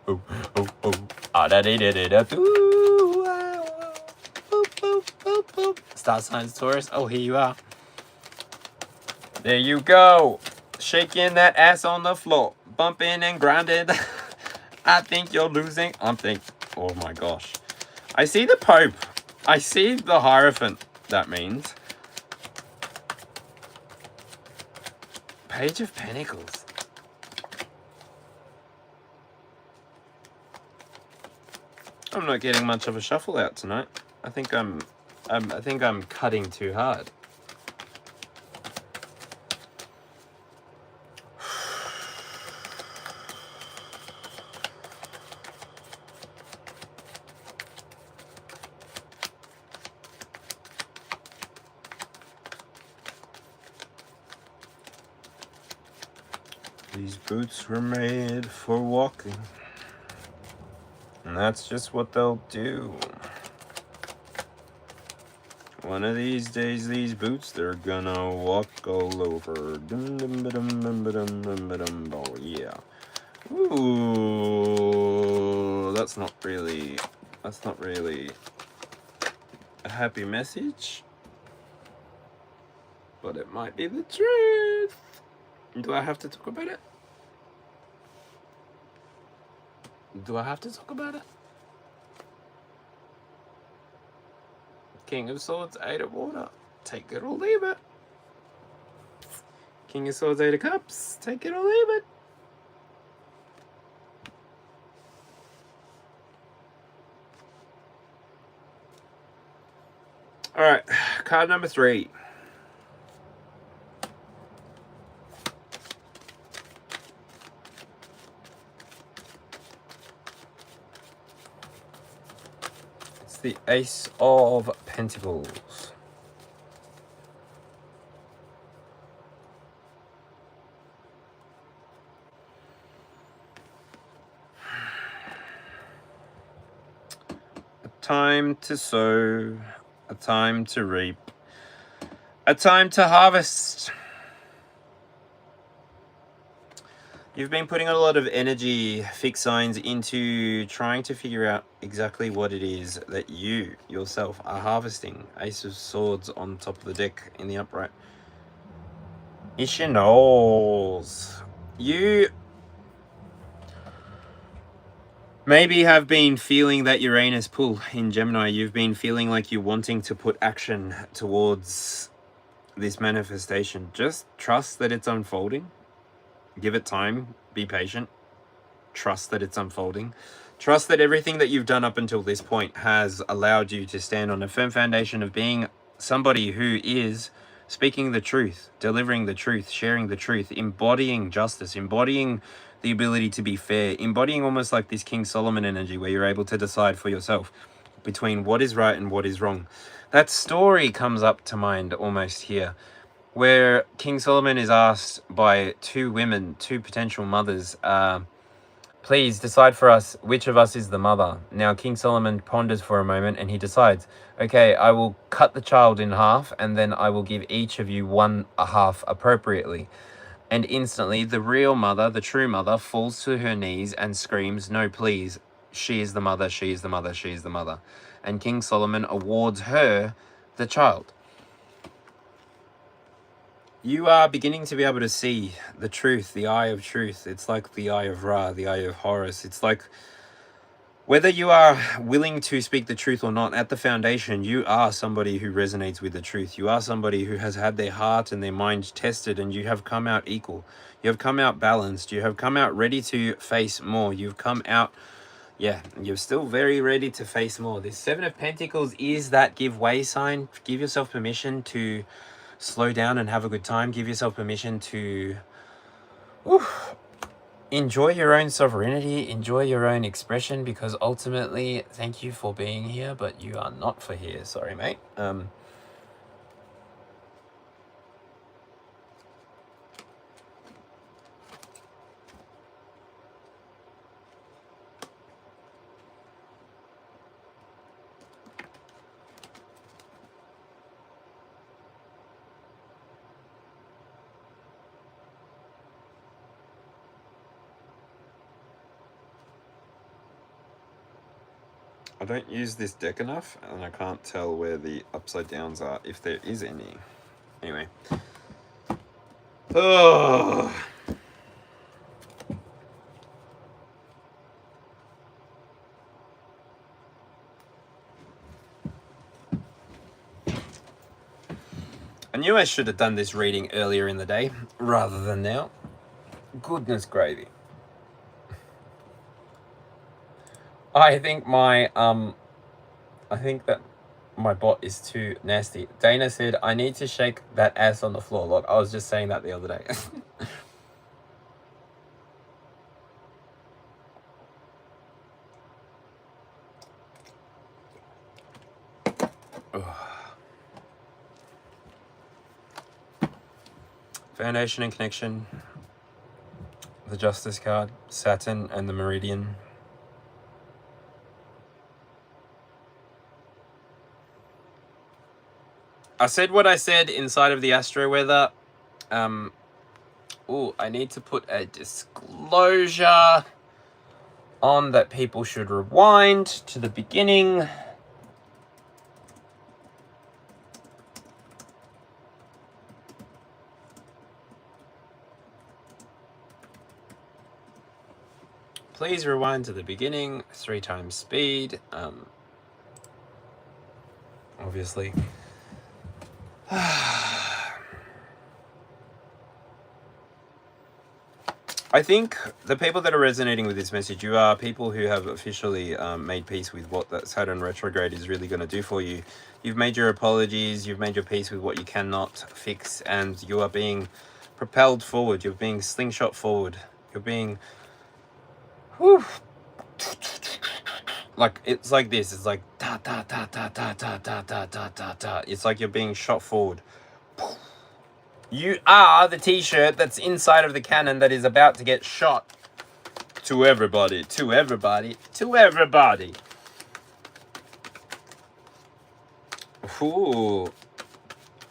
Ah, da da da da da. Star signs, Taurus. Oh, here you are. There you go. Shaking that ass on the floor. Bumping and grinding. I think you're losing. Oh my gosh. I see the Pope. I see the Hierophant. That means. Page of Pentacles. I'm not getting much of a shuffle out tonight. I think I'm cutting too hard. These boots were made for walking. And that's just what they'll do. One of these days, these boots, they're gonna walk all over. Oh, yeah. Ooh, that's not really a happy message. But it might be the truth. Do I have to talk about it? Do I have to talk about it? King of Swords, 8 of Water. Take it or leave it. King of Swords, 8 of Cups. Take it or leave it. Alright, card number 3. The Ace of Pentacles. A time to sow, a time to reap, a time to harvest. You've been putting a lot of energy, fixed signs, into trying to figure out exactly what it is that you, yourself, are harvesting. Ace of Swords on top of the deck in the upright. Ishinols. You maybe have been feeling that Uranus pull in Gemini. You've been feeling like you're wanting to put action towards this manifestation. Just trust that it's unfolding. Give it time. Be patient. Trust that it's unfolding. Trust that everything that you've done up until this point has allowed you to stand on a firm foundation of being somebody who is speaking the truth, delivering the truth, sharing the truth, embodying justice, embodying the ability to be fair, embodying almost like this King Solomon energy where you're able to decide for yourself between what is right and what is wrong. That story comes up to mind almost here, where King Solomon is asked by 2 women, 2 potential mothers, please decide for us which of us is the mother. Now King Solomon ponders for a moment and he decides, okay, I will cut the child in half and then I will give each of you 1/2 appropriately. And instantly the real mother, the true mother, falls to her knees and screams, no, please, she is the mother, she is the mother, she is the mother. And King Solomon awards her the child. You are beginning to be able to see the truth, the eye of truth. It's like the eye of Ra, the eye of Horus. It's like whether you are willing to speak the truth or not, at the foundation, you are somebody who resonates with the truth. You are somebody who has had their heart and their mind tested, and you have come out equal. You have come out balanced. You have come out ready to face more. You've come out, yeah, you're still very ready to face more. This 7 of Pentacles is that give way sign. Give yourself permission to slow down and have a good time. Give yourself permission to enjoy your own sovereignty, enjoy your own expression, because ultimately, thank you for being here, but you are not for here. Sorry, mate. I don't use this deck enough, and I can't tell where the upside downs are, if there is any. Anyway. Oh. I knew I should have done this reading earlier in the day rather than now. Goodness gravy. I think that my bot is too nasty. Dana said I need to shake that ass on the floor. Look, I was just saying that the other day. Foundation and connection. The Justice card, Saturn and the Meridian. I said what I said inside of the Astro weather. I need to put a disclosure on that people should rewind to the beginning. Please rewind to the beginning, 3 times speed. Obviously. I think the people that are resonating with this message, you are people who have officially made peace with what that Saturn retrograde is really going to do for you. You've made your apologies, you've made your peace with what you cannot fix, and you are being propelled forward. You're being slingshot forward. You're being... Whew. Like, it's like this. It's like... Ta ta ta ta ta ta ta ta ta ta ta. It's like you're being shot forward. You are the t-shirt that's inside of the cannon that is about to get shot. To everybody, to everybody, to everybody. Ooh.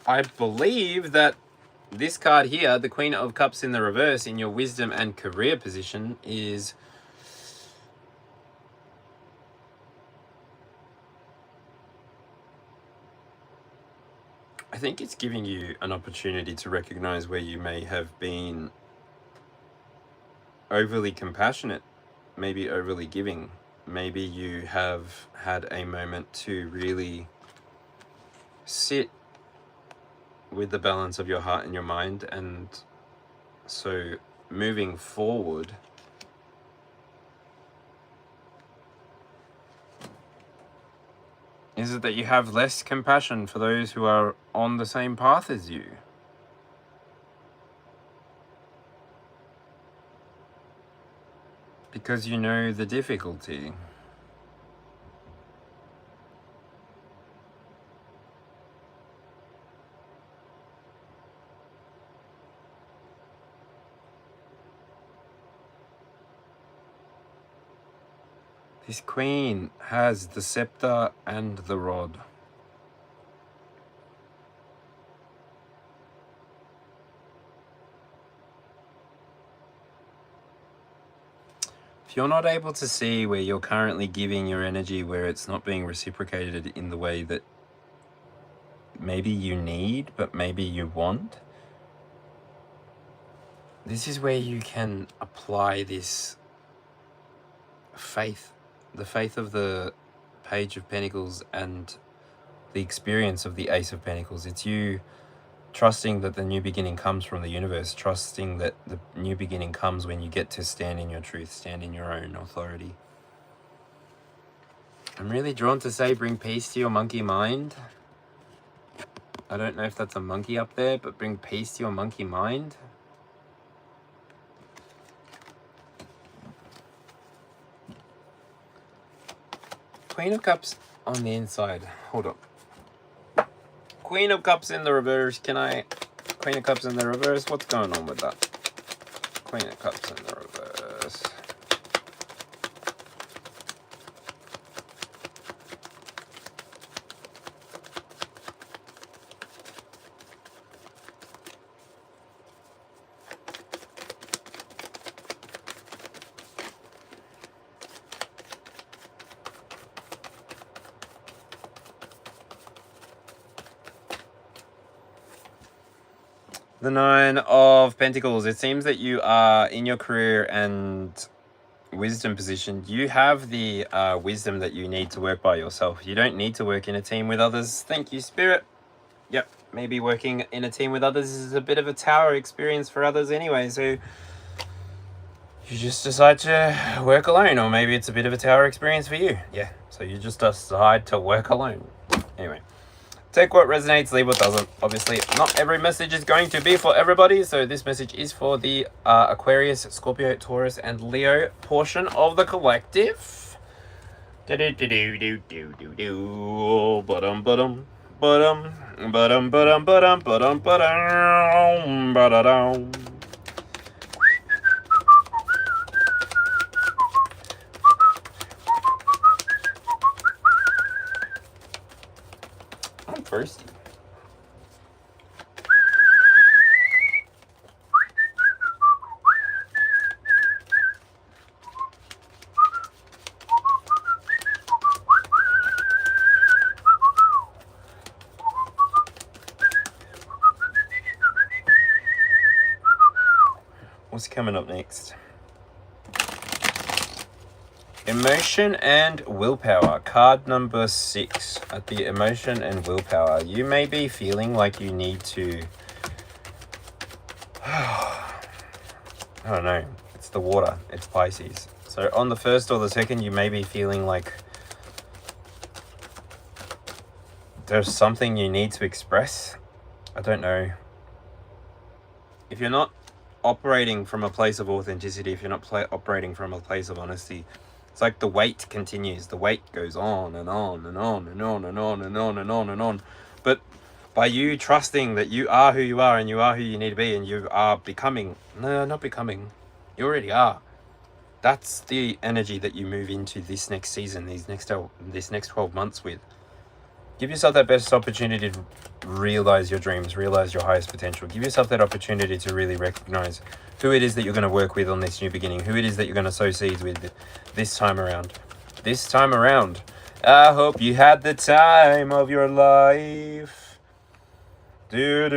I believe that this card here, the Queen of Cups in the reverse, in your wisdom and career position, is... I think it's giving you an opportunity to recognize where you may have been overly compassionate, maybe overly giving. Maybe you have had a moment to really sit with the balance of your heart and your mind, and so moving forward, is it that you have less compassion for those who are on the same path as you? Because you know the difficulty. This queen has the scepter and the rod. If you're not able to see where you're currently giving your energy, where it's not being reciprocated in the way that maybe you need, but maybe you want, this is where you can apply this faith, the faith of the Page of Pentacles and the experience of the Ace of Pentacles. It's you trusting that the new beginning comes from the universe, trusting that the new beginning comes when you get to stand in your truth, stand in your own authority. I'm really drawn to say bring peace to your monkey mind. I don't know if that's a monkey up there, but bring peace to your monkey mind. Queen of Cups on the inside. Hold up. Queen of Cups in the reverse. Can I... Queen of Cups in the reverse? What's going on with that? Queen of Cups in the reverse. The Nine of Pentacles. It seems that you are in your career and wisdom position. You have the wisdom that you need to work by yourself. You don't need to work in a team with others. Thank you, Spirit. Yep, maybe working in a team with others is a bit of a tower experience for others anyway, so you just decide to work alone, or maybe it's a bit of a tower experience for you. Yeah, so you just decide to work alone. Anyway, take what resonates, leave what doesn't. Obviously, not every message is going to be for everybody, so this message is for the Aquarius, Scorpio, Taurus, and Leo portion of the collective. Ba-dum-ba-dum. I'm thirsty. What's coming up next? Emotion and willpower. Card number 6 at the emotion and willpower. You may be feeling like you need to... I don't know. It's the water. It's Pisces. So on the first or the second, you may be feeling like there's something you need to express. I don't know. If you're not operating from a place of authenticity, if you're not operating from a place of honesty, it's like the weight continues. The weight goes on and on and on and on and on and on and on and on. But by you trusting that you are who you are and you are who you need to be and you are becoming, no, not becoming, you already are. That's the energy that you move into this next season, this next 12 months with. Give yourself that best opportunity to realize your dreams, realize your highest potential. Give yourself that opportunity to really recognize who it is that you're going to work with on this new beginning, who it is that you're going to sow seeds with this time around. This time around. I hope you had the time of your life. Do.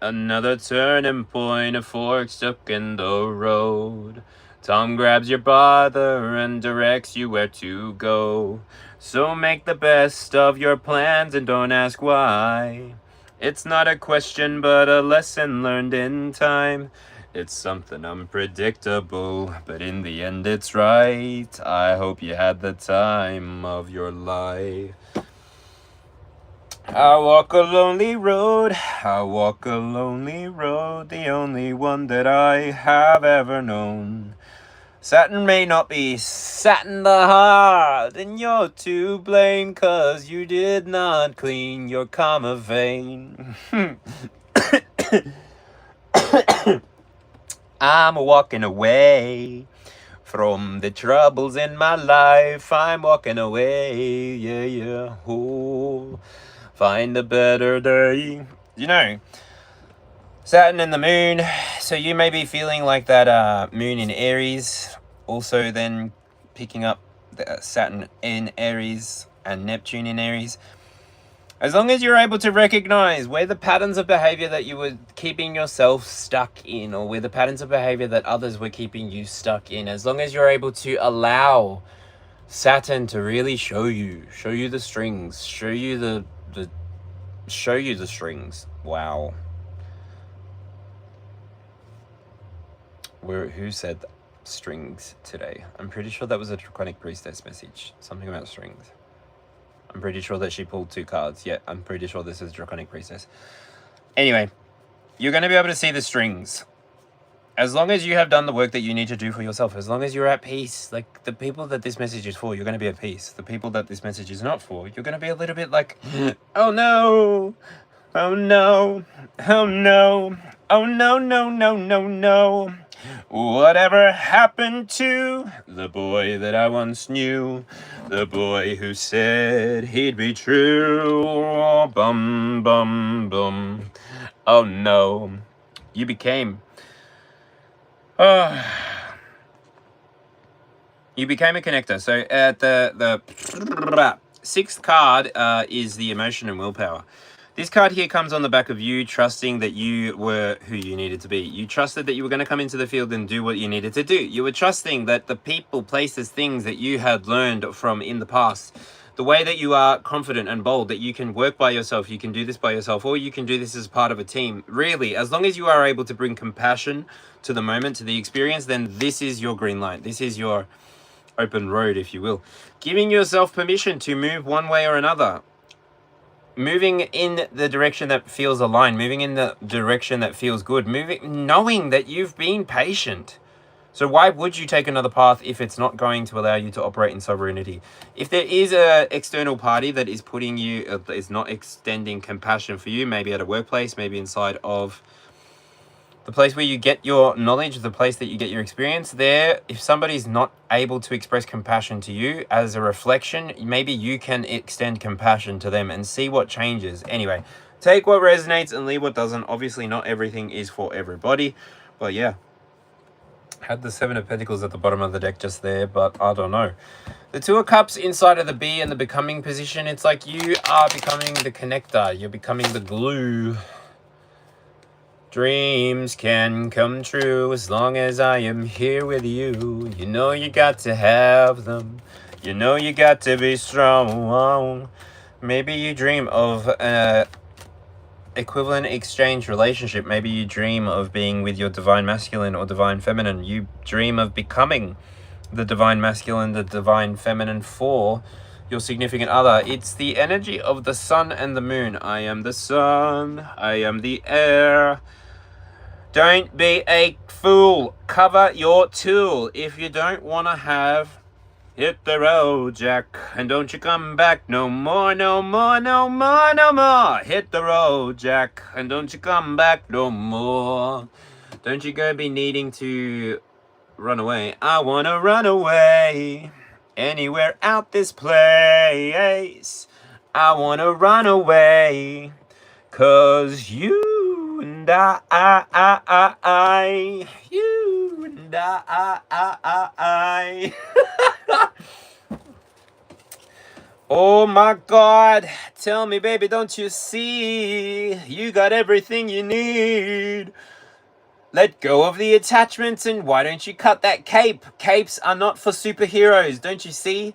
Another turning point, a fork stuck in the road. Tom grabs your bother and directs you where to go. So make the best of your plans and don't ask why. It's not a question but a lesson learned in time. It's something unpredictable, but in the end it's right. I hope you had the time of your life. I walk a lonely road, I walk a lonely road, the only one that I have ever known. Saturn may not be Saturn the heart, and you're to blame, 'cause you did not clean your karma vein. I'm walking away from the troubles in my life. I'm walking away, yeah. Ooh, find a better day. You know, Saturn and the moon, so you may be feeling like that moon in Aries, also then picking up the Saturn in Aries and Neptune in Aries. As long as you're able to recognize where the patterns of behavior that you were keeping yourself stuck in, or where the patterns of behavior that others were keeping you stuck in, as long as you're able to allow Saturn to really show you the strings, show you the strings. Wow. Who said strings today? I'm pretty sure that was a Draconic Priestess message. Something about strings. I'm pretty sure that she pulled 2 cards. Yeah, I'm pretty sure this is Draconic Priestess. Anyway, you're going to be able to see the strings. As long as you have done the work that you need to do for yourself, as long as you're at peace, like the people that this message is for, you're going to be at peace. The people that this message is not for, you're going to be a little bit like, oh no, oh no, oh no, oh no, no. Whatever happened to the boy that I once knew? The boy who said he'd be true. Bum, bum, bum. Oh no. You became... you became a connector. So the 6th card is the emotion and willpower. This card here comes on the back of you trusting that you were who you needed to be. You trusted that you were going to come into the field and do what you needed to do. You were trusting that the people, places, things that you had learned from in the past, the way that you are confident and bold, that you can work by yourself, you can do this by yourself, or you can do this as part of a team. Really, as long as you are able to bring compassion to the moment, to the experience, then this is your green light. This is your open road, if you will. Giving yourself permission to move one way or another. Moving in the direction that feels aligned, moving in the direction that feels good, knowing that you've been patient. So why would you take another path if it's not going to allow you to operate in sovereignty? If there is an external party that is putting you, is not extending compassion for you, maybe at a workplace, maybe inside of the place where you get your knowledge, the place that you get your experience there, if somebody's not able to express compassion to you as a reflection, maybe you can extend compassion to them and see what changes. Anyway, take what resonates and leave what doesn't. Obviously, not everything is for everybody, but yeah. Had the Seven of Pentacles at the bottom of the deck just there, but I don't know. The Two of Cups inside of the Bee and the becoming position, it's like you are becoming the connector. You're becoming the glue. Dreams can come true as long as I am here with you. You know you got to have them. You know you got to be strong. Maybe you dream of an equivalent exchange relationship. Maybe you dream of being with your divine masculine or divine feminine. You dream of becoming the divine masculine, the divine feminine for your significant other. It's the energy of the sun and the moon. I am the sun. I am the air. Don't be a fool. Cover your tool. If you don't want to have, hit the road, Jack. And don't you come back no more, no more, no more, no more. Hit the road, Jack. And don't you come back no more. Don't you go be needing to run away. I want to run away. Anywhere out this place. I want to run away. 'Cause you and you and I. Oh my God, tell me, baby, don't you see? You got everything you need. Let go of the attachments and why don't you cut that cape? Capes are not for superheroes, don't you see?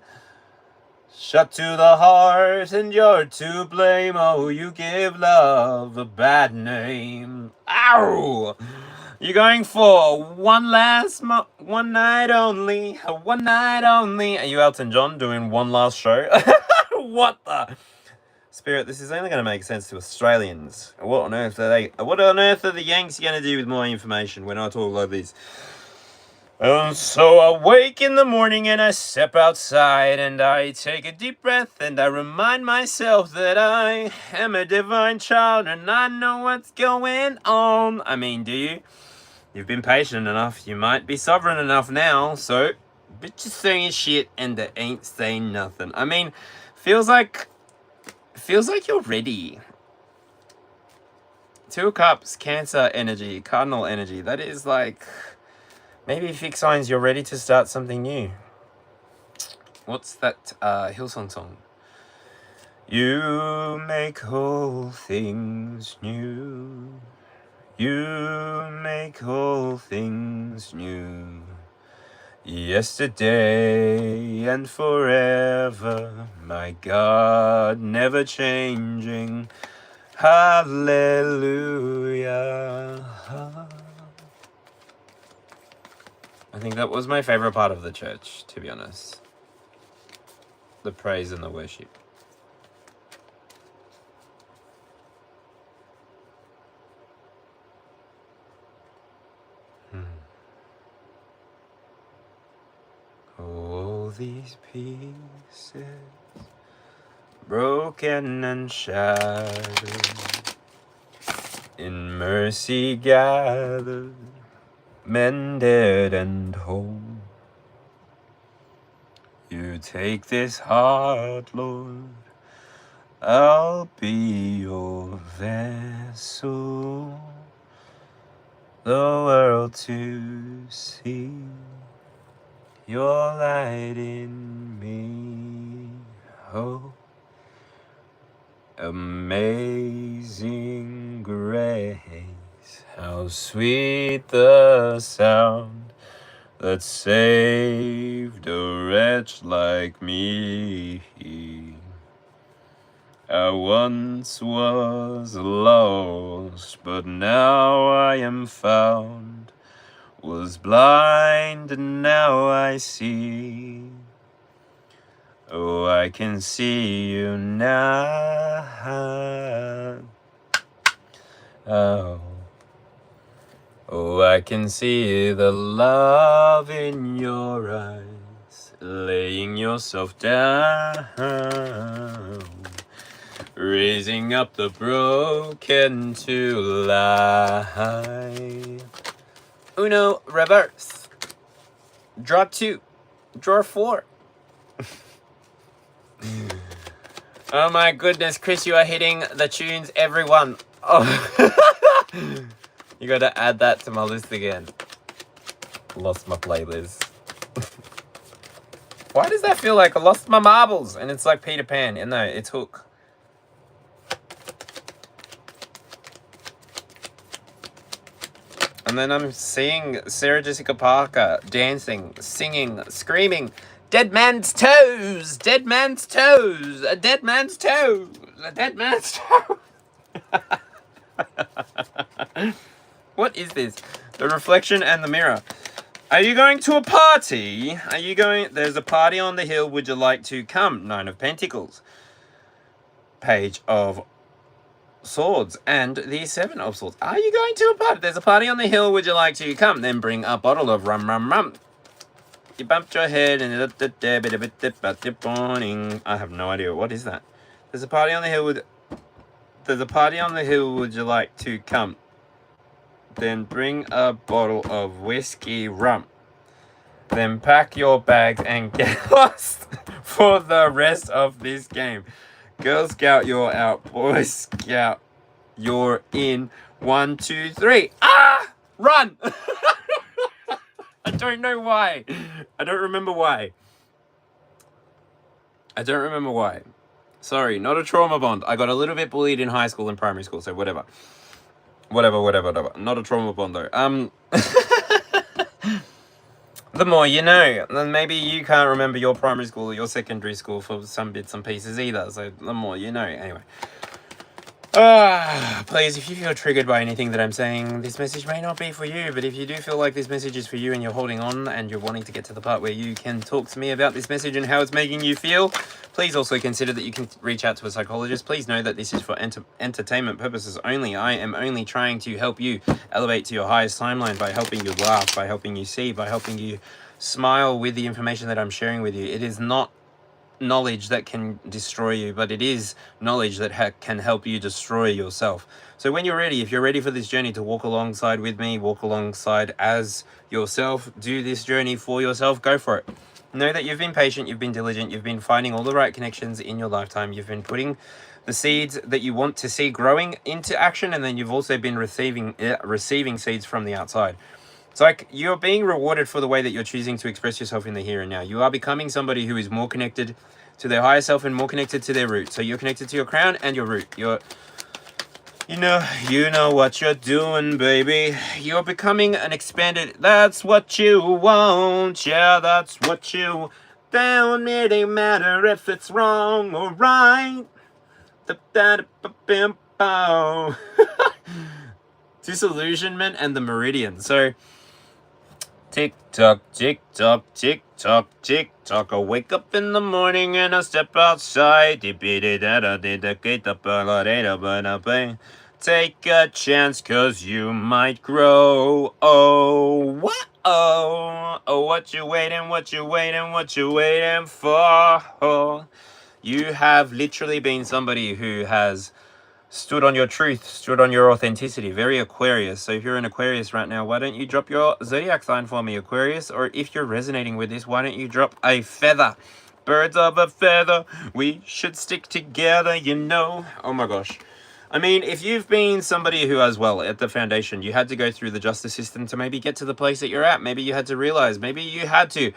Shut to the heart and you're to blame. Oh, you give love a bad name. Ow! You're going for one night only. One night only. Are you Elton John doing one last show? What the? Spirit, this is only going to make sense to Australians. What on earth are the Yanks going to do with my information when I talk like this? So I wake in the morning and I step outside and I take a deep breath and I remind myself that I am a divine child and I know what's going on. I mean, do you? You've been patient enough. You might be sovereign enough now. So, bitches saying shit and they ain't saying nothing. I mean, feels like you're ready. Two of Cups, Cancer energy, Cardinal energy. That is like... maybe fixed signs you're ready to start something new. What's that Hillsong song? You make all things new. You make all things new. Yesterday and forever, my God, never changing. Hallelujah. I think that was my favorite part of the church, to be honest. The praise and the worship. All these pieces, broken and shattered, in mercy gathered, mended and whole. You take this heart, Lord, I'll be your vessel, the world to see your light in me. Oh, amazing amazing grace, how sweet the sound that saved a wretch like me. I once was lost, but now I am found, was blind and now I see. Oh, I can see you now. Oh, I can see the love in your eyes, laying yourself down, raising up the broken to life. Uno, reverse. Draw 2. Draw 4. Oh my goodness, Chris, you are hitting the tunes, everyone. Oh. You gotta add that to my list again. Lost my playlist. Why does that feel like I lost my marbles? And it's like Peter Pan. And no, it's Hook. And then I'm seeing Sarah Jessica Parker dancing, singing, screaming, "Dead man's toes! Dead man's toes! A dead man's toes! A dead man's toes!" What is this? The reflection and the mirror. Are you going to a party? Are you going... There's a party on the hill. Would you like to come? 9 of Pentacles. Page of Swords and the 7 of Swords. Are you going to a party? There's a party on the hill. Would you like to come? Then bring a bottle of rum, rum, rum. You bumped your head and I have no idea. What is that? There's a party on the hill with... There's a party on the hill. Would you like to come? Then bring a bottle of whiskey rum. Then pack your bags and get lost for the rest of this game. Girl Scout, you're out. Boy Scout, you're in. 1, 2, 3. Ah! Run! I don't know why. I don't remember why. Sorry, not a trauma bond. I got a little bit bullied in high school and primary school, so whatever. Whatever. Not a trauma bond though. The more you know. Then maybe you can't remember your primary school or your secondary school for some bits and pieces either. So the more you know. Anyway. Please, if you feel triggered by anything that I'm saying, this message may not be for you. But if you do feel like this message is for you and you're holding on and you're wanting to get to the part where you can talk to me about this message and how it's making you feel, please also consider that you can reach out to a psychologist. Please know that this is for entertainment purposes only. I am only trying to help you elevate to your highest timeline by helping you laugh, by helping you see, by helping you smile with the information that I'm sharing with you. It is not knowledge that can destroy you, but it is knowledge that can help you destroy yourself. So when you're ready, if you're ready for this journey to walk alongside with me, walk alongside as yourself, do this journey for yourself, go for it. Know that you've been patient, you've been diligent, you've been finding all the right connections in your lifetime, you've been putting the seeds that you want to see growing into action, and then you've also been receiving seeds from the outside. It's like you're being rewarded for the way that you're choosing to express yourself in the here and now. You are becoming somebody who is more connected to their higher self and more connected to their root. So you're connected to your crown and your root. You know what you're doing, baby. You're becoming an expanded... That's what you want. Yeah, that's what you... Don't really matter if it's wrong or right. Disillusionment and the meridian. So... Tick tock, tick tock, tick tock, tick tock. I wake up in the morning and I step outside. Take a chance, cause you might grow. Oh, what? Oh, what you waiting for? You have literally been somebody who has stood on your truth, stood on your authenticity. Very Aquarius. So if you're an Aquarius right now, why don't you drop your zodiac sign for me, Aquarius? Or if you're resonating with this, why don't you drop a feather? Birds of a feather, we should stick together, you know. Oh my gosh. I mean, if you've been somebody who, as well, at the foundation, you had to go through the justice system to maybe get to the place that you're at. Maybe you had to realize, maybe you had to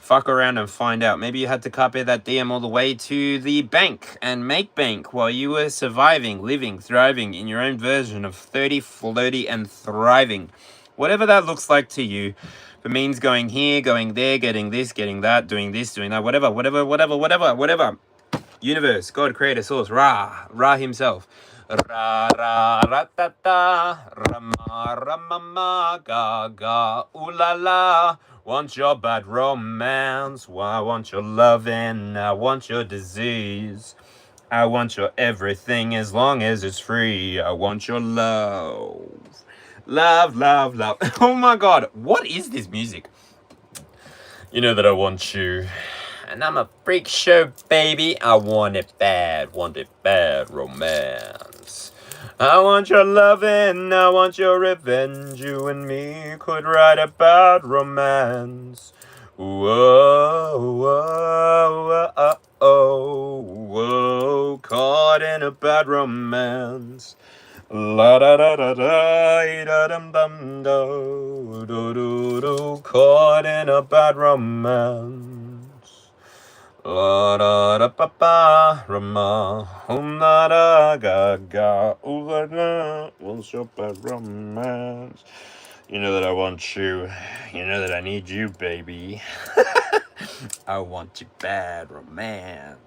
fuck around and find out. Maybe you had to carpe that diem all the way to the bank and make bank while you were surviving, living, thriving in your own version of 30, flirty, and thriving. Whatever that looks like to you. If it means going here, going there, getting this, getting that, doing this, doing that, whatever. Universe, God, Creator, Source, Ra himself. Ra ra ra ta ta, rama rama ma ga ga, ooh la la. Want your bad romance, I want your loving, I want your disease. I want your everything as long as it's free. I want your love. Love, love, love. Oh my God, what is this music? You know that I want you. And I'm a freak show, baby. I want it bad romance. I want your loving, I want your revenge. You and me could write a bad romance. Whoa, whoa, whoa, oh, whoa, caught in a bad romance. La da da da da da dum dum do do do do, caught in a bad romance. La da da pa pa rama, la da ga ga, ooh la la, what's your bad romance? You know that I want you. You know that I need you, baby. I want you bad romance.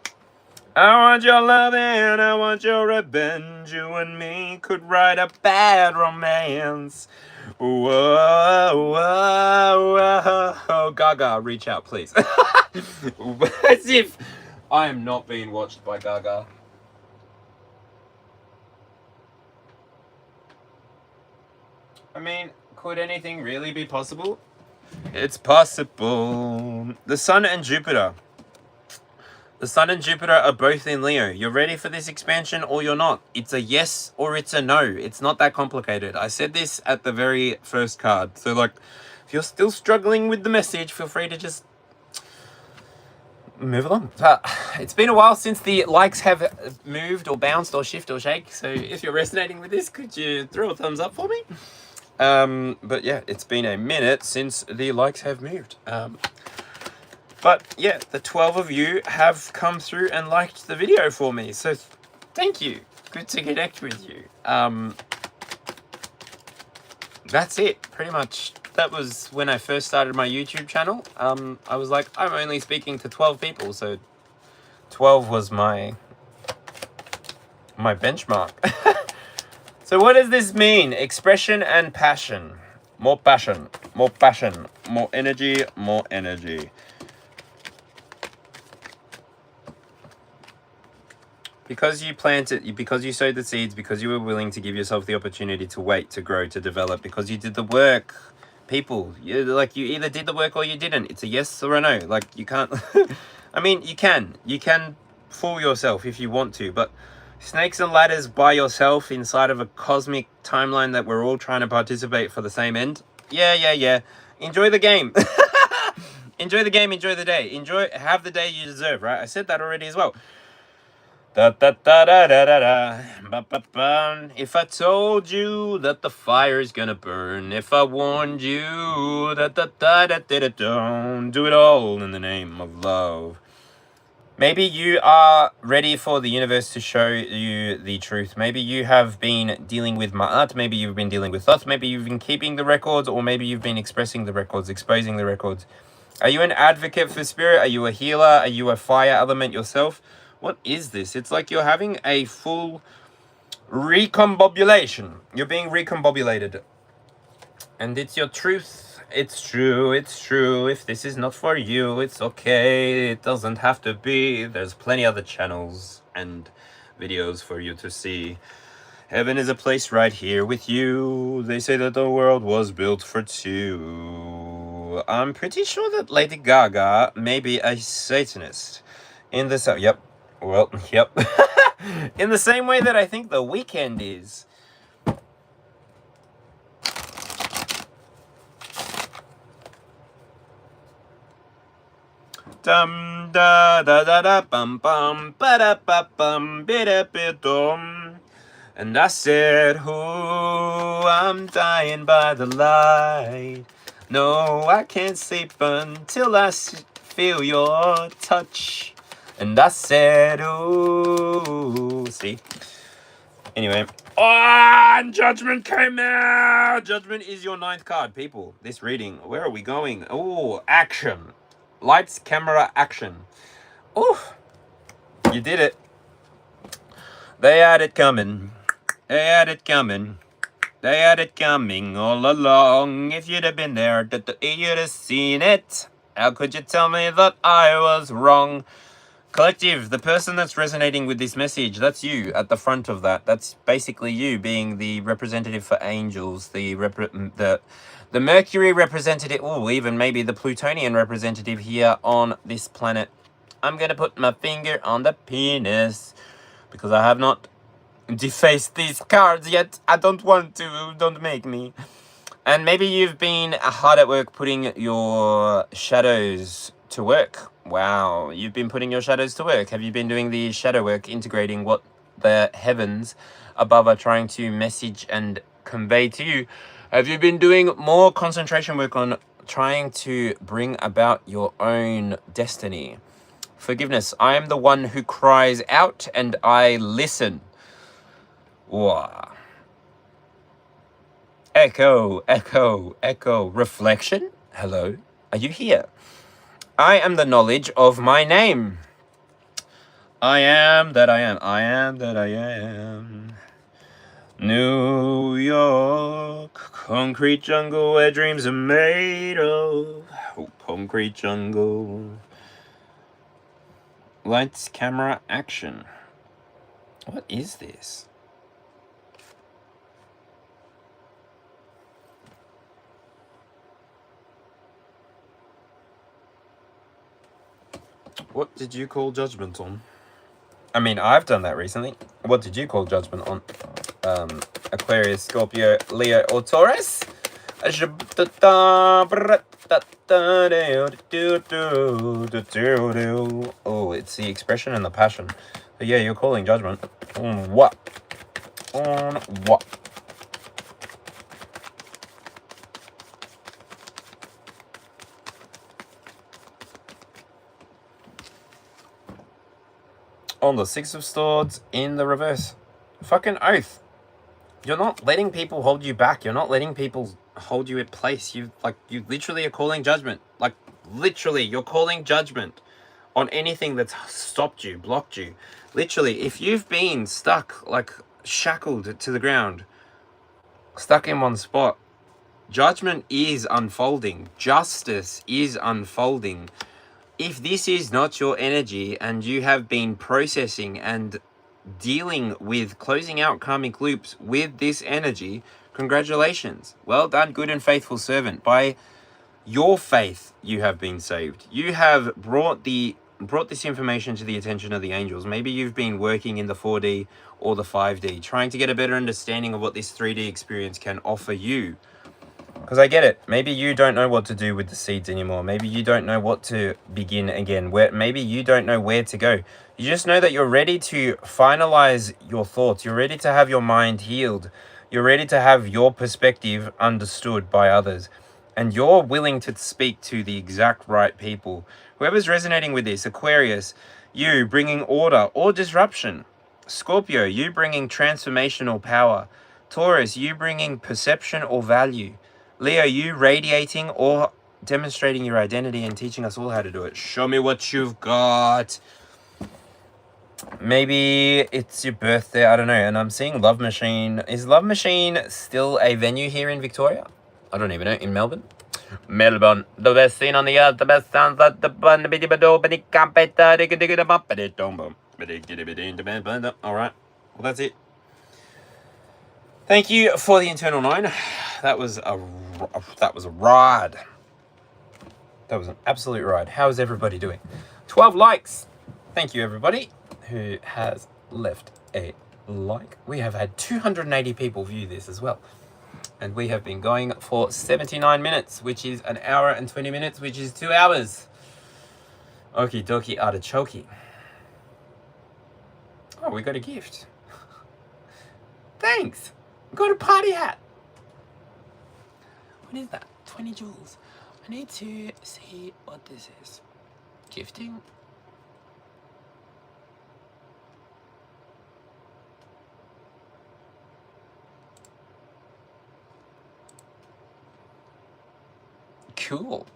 I want your loving, I want your revenge. You and me could write a bad romance. Whoa, whoa, whoa. Gaga, reach out, please. As if I am not being watched by Gaga. I mean, could anything really be possible? It's possible. The Sun and Jupiter. The Sun and Jupiter are both in Leo. You're ready for this expansion or you're not. It's a yes or it's a no. It's not that complicated. I said this at the very first card. So like, if you're still struggling with the message, feel free to just move along. It's been a while since the likes have moved or bounced or shift or shake. So if you're resonating with this, could you throw a thumbs up for me? But yeah, it's been a minute since the likes have moved. But yeah, the 12 of you have come through and liked the video for me. So thank you. Good to connect with you. That's it, pretty much. That was when I first started my YouTube channel. I was like, I'm only speaking to 12 people. So 12 was my benchmark. So what does this mean? Expression and passion. More passion, more passion, more energy, more energy. Because you planted, because you sowed the seeds, because you were willing to give yourself the opportunity to wait, to grow, to develop, because you did the work, people, you either did the work or you didn't. It's a yes or a no. Like, you can't, I mean, you can fool yourself if you want to, but snakes and ladders by yourself inside of a cosmic timeline that we're all trying to participate for the same end. Yeah. Enjoy the game. Enjoy the game, enjoy the day. Have the day you deserve, right? I said that already as well. Da da da da da da da. Ba, ba, ba. If I told you that the fire is gonna burn, if I warned you that don't do it all in the name of love. Maybe you are ready for the universe to show you the truth. Maybe you have been dealing with Ma'at, maybe you've been dealing with Thoth, maybe you've been keeping the records, or maybe you've been expressing the records, exposing the records. Are you an advocate for spirit? Are you a healer? Are you a fire element yourself? What is this? It's like you're having a full recombobulation. You're being recombobulated. And it's your truth. It's true. If this is not for you, it's okay. It doesn't have to be. There's plenty other channels and videos for you to see. Heaven is a place right here with you. They say that the world was built for two. I'm pretty sure that Lady Gaga may be a Satanist. In the South. Yep. Well, yep. In the same way that I think The Weeknd is. Dum da da da da bum bum ba da ba bum bi da bi dum. And I said, "Oh, I'm dying by the light. No, I can't sleep until I feel your touch. And I said, ooh. See? Anyway. Oh, and Judgment came out. Judgment is your 9th card, people. This reading. Where are we going? Oh, action. Lights, camera, action. Oh, you did it. They had it coming. They had it coming. They had it coming all along. If you'd have been there, you'd have seen it. How could you tell me that I was wrong? Collective, the person that's resonating with this message, that's you at the front of that. That's basically you being the representative for angels, the Mercury representative, or even maybe the Plutonian representative here on this planet. I'm going to put my finger on the penis because I have not defaced these cards yet. I don't want to. Don't make me. And maybe you've been hard at work putting your shadows to work. Wow, you've been putting your shadows to work. Have you been doing the shadow work, integrating what the heavens above are trying to message and convey to you? Have you been doing more concentration work on trying to bring about your own destiny? Forgiveness. I am the one who cries out and I listen. Wow. Echo, echo, echo. Reflection? Hello? Are you here? I am the knowledge of my name. I am that I am. I am that I am. New York, concrete jungle where dreams are made of. Oh, concrete jungle. Lights, camera, action. What is this? What did you call judgment on? I mean, I've done that recently. What did you call judgment on? Aquarius, Scorpio, Leo, or Taurus? Oh, it's the expression and the passion. But yeah, you're calling judgment. On what? On what? On the Six of Swords in the reverse. Fucking oath. You're not letting people hold you back. You're not letting people hold you at place. You literally are calling judgment. Like, literally, you're calling judgment on anything that's stopped you, blocked you. Literally, if you've been stuck, like, shackled to the ground, stuck in one spot, judgment is unfolding. Justice is unfolding. If this is not your energy and you have been processing and dealing with closing out karmic loops with this energy, congratulations. Well done, good and faithful servant. By your faith, you have been saved. You have brought this information to the attention of the angels. Maybe you've been working in the 4D or the 5D, trying to get a better understanding of what this 3D experience can offer you. Because I get it. Maybe you don't know what to do with the seeds anymore. Maybe you don't know what to begin again. Maybe you don't know where to go. You just know that you're ready to finalize your thoughts. You're ready to have your mind healed. You're ready to have your perspective understood by others. And you're willing to speak to the exact right people. Whoever's resonating with this, Aquarius, you bringing order or disruption. Scorpio, you bringing transformational power. Taurus, you bringing perception or value. Leo, you radiating or demonstrating your identity and teaching us all how to do it. Show me what you've got. Maybe it's your birthday, I don't know. And I'm seeing Love Machine. Is Love Machine still a venue here in Victoria? I don't even know. In Melbourne? Melbourne, the best scene on the earth, the best sounds at the bun. Alright, well that's it. Thank you for the internal 9. That was a ride. That was an absolute ride. How is everybody doing? 12 likes. Thank you, everybody who has left a like. We have had 280 people view this as well. And we have been going for 79 minutes, which is an hour and 20 minutes, which is 2 hours. Okie dokie artichoke. Oh, we got a gift. Thanks. Got a party hat. What is that? 20 joules. I need to see what this is. gifting? Cool.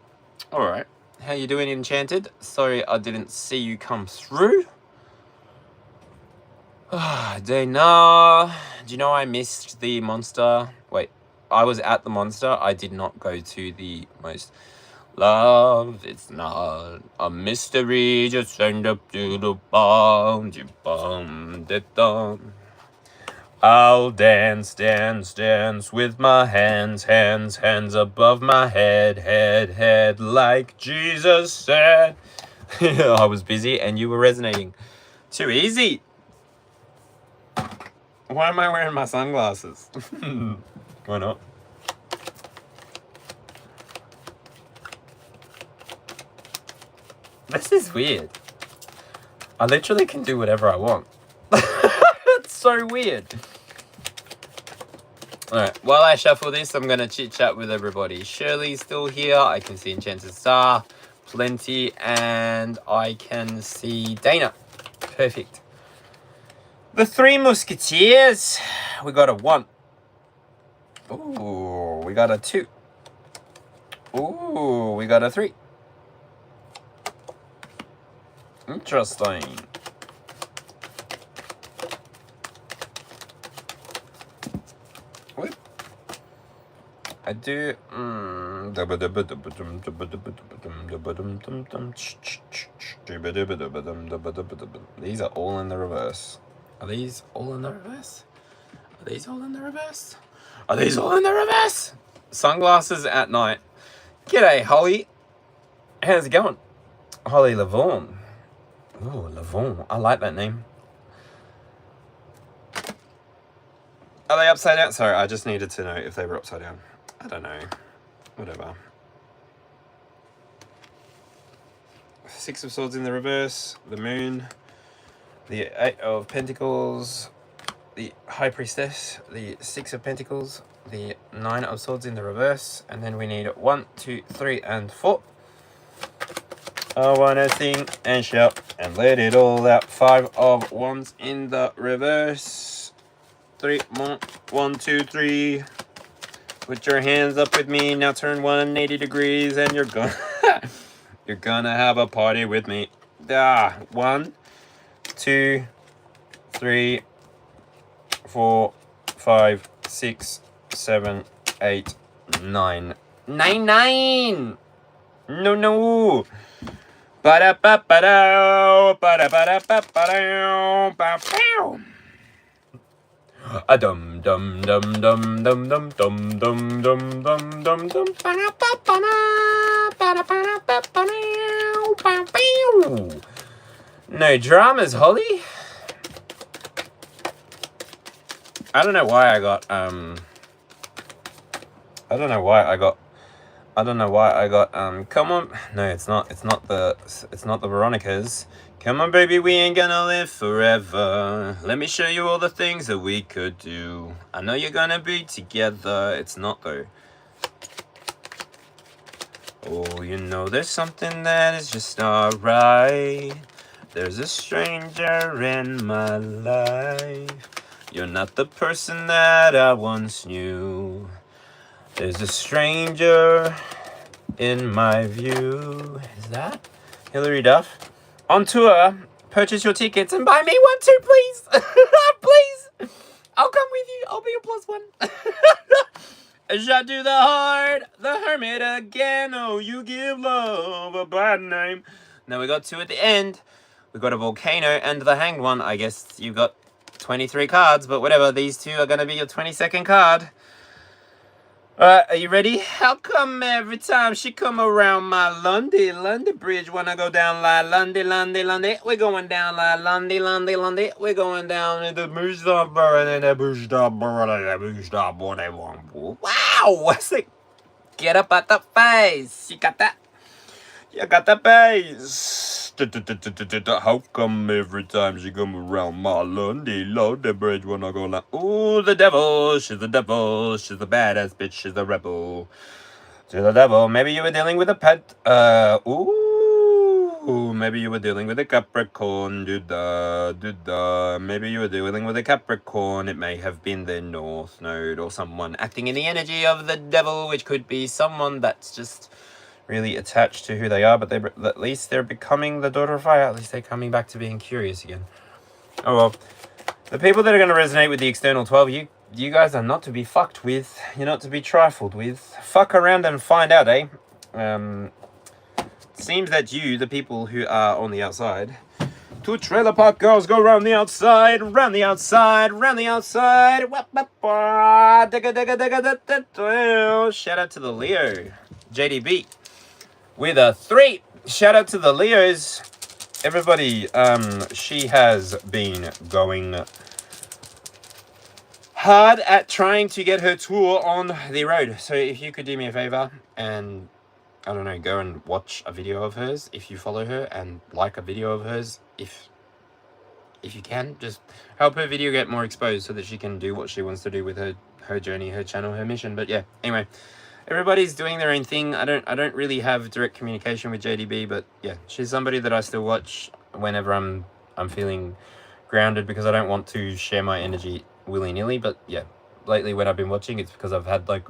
Alright. How you doing, Enchanted? Sorry I didn't see you come through. Dana, do you know I missed the monster? Wait, I was at the monster. I did not go to the most... Love, it's not a mystery. Just send up to the bomb. I'll dance, dance, dance with my hands, hands, hands above my head, head, head, like Jesus said. I was busy and you were resonating. Too easy. Why am I wearing my sunglasses? Why not? This is weird. I literally can do whatever I want. It's so weird. Alright, while I shuffle this, I'm going to chit-chat with everybody. Shirley's still here. I can see Enchanted Star, Plenty, and I can see Dana. Perfect. The Three Musketeers. We got a 1. Ooh, we got a 2. Ooh, we got a 3. Interesting. What? I do. These are all in the reverse. Are these all in the reverse? Are these all in the reverse? Are these all in the reverse? Sunglasses at night. G'day, Holly. How's it going? Holly Lavon. Oh, Lavon. I like that name. Are they upside down? Sorry, I just needed to know if they were upside down. I don't know. Whatever. 6 of Swords in the reverse. The Moon. The 8 of Pentacles. The High Priestess. The 6 of Pentacles. The 9 of Swords in the reverse. And then we need 1, 2, 3, and 4. I wanna sing and shout and let it all out. 5 of Wands in the reverse. 3 more. 1, 2, 3. Put your hands up with me. Now turn 180 degrees and you're gonna you're gonna have a party with me. 1, 2, 3, 4, 5, 6, 7, 8, 9. 9. No. Ba-da-ba-ba-da, ba-da-ba-da-ba-ba-da, ba-pow. A dum dum dum dum dum dum dum dum dum dum dum dum ba-da-ba-ba-da. No dramas, Holly. I don't know why I got come on. No, it's not the Veronicas. Come on, baby, we ain't gonna live forever. Let me show you all the things that we could do. I know you're gonna be together. It's not though. Oh, you know there's something that is just not right. There's a stranger in my life. You're not the person that I once knew. There's a stranger in my view. Is that Hilary Duff? On tour, purchase your tickets and buy me 1 too, please. Please. I'll come with you. I'll be a +1. Shot to the heart, the hermit again. Oh, you give love a bad name. Now we got 2 at the end. We got a volcano and the hanged one. I guess you've got 23 cards, but whatever. These 2 are going to be your 22nd card. Alright, are you ready? How come every time she come around my Lundy bridge when I go down like Lundy? We're going down like Lundy. We're going down in the bridge stop and then the bridge stop. Wow! What's it? Get up at the face. You got that? You got the base. How come every time she come around my Lundy bridge when I go like, ooh, the devil, she's the badass bitch, she's the rebel. She's the devil. Maybe you were dealing with a pet. Ooh. Ooh, maybe you were dealing with a Capricorn. Maybe you were dealing with a Capricorn. It may have been their North Node or someone acting in the energy of the devil, which could be someone that's just really attached to who they are, but at least they're becoming the daughter of fire. At least they're coming back to being curious again. Oh well. The people that are going to resonate with the external 12, you guys are not to be fucked with. You're not to be trifled with. Fuck around and find out, eh? Seems that you, the people who are on the outside, two trailer park girls go round the outside, round the outside, round the outside. Shout out to the Leo. JDB with a 3. Shout out to the Leos. Everybody, she has been going hard at trying to get her tour on the road. So if you could do me a favor and, I don't know, go and watch a video of hers if you follow her, and like a video of hers if you can. Just help her video get more exposed so that she can do what she wants to do with her journey, her channel, her mission. But yeah, anyway, everybody's doing their own thing. I don't really have direct communication with JDB, but yeah, she's somebody that I still watch whenever I'm feeling grounded, because I don't want to share my energy willy-nilly. But yeah, lately when I've been watching, it's because I've had like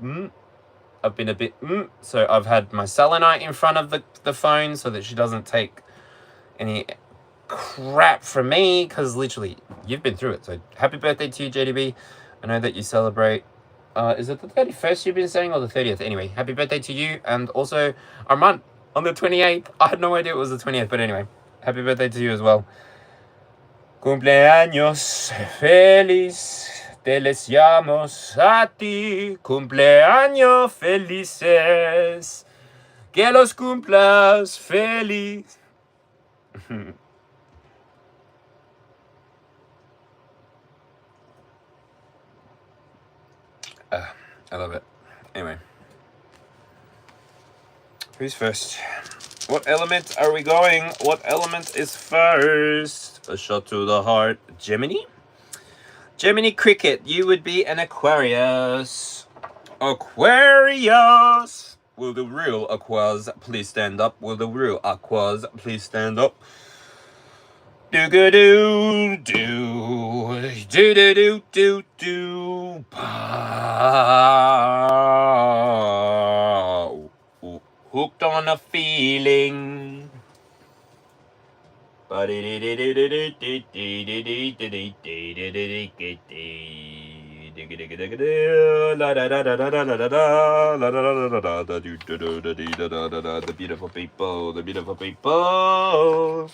I've been a bit so I've had my selenite in front of the phone so that she doesn't take any crap from me, because literally you've been through it. So happy birthday to you, JDB. I know that you celebrate, is it the 31st you've been saying, or the 30th? Anyway, happy birthday to you, and also Armand on the 28th. I had no idea it was the 20th, but anyway, happy birthday to you as well. Cumpleaños feliz, te deseamos a ti. Cumpleaños felices, que los cumplas feliz. I love it. Anyway, who's first? What element are we going? What element is first? A shot to the heart. Gemini? Gemini Cricket, you would be an Aquarius. Aquarius! Will the real Aquas please stand up? Will the real Aquas please stand up? Do-ga-doo, do-do-do-do-do, pow. Hooked on a feeling. The beautiful people, the beautiful people.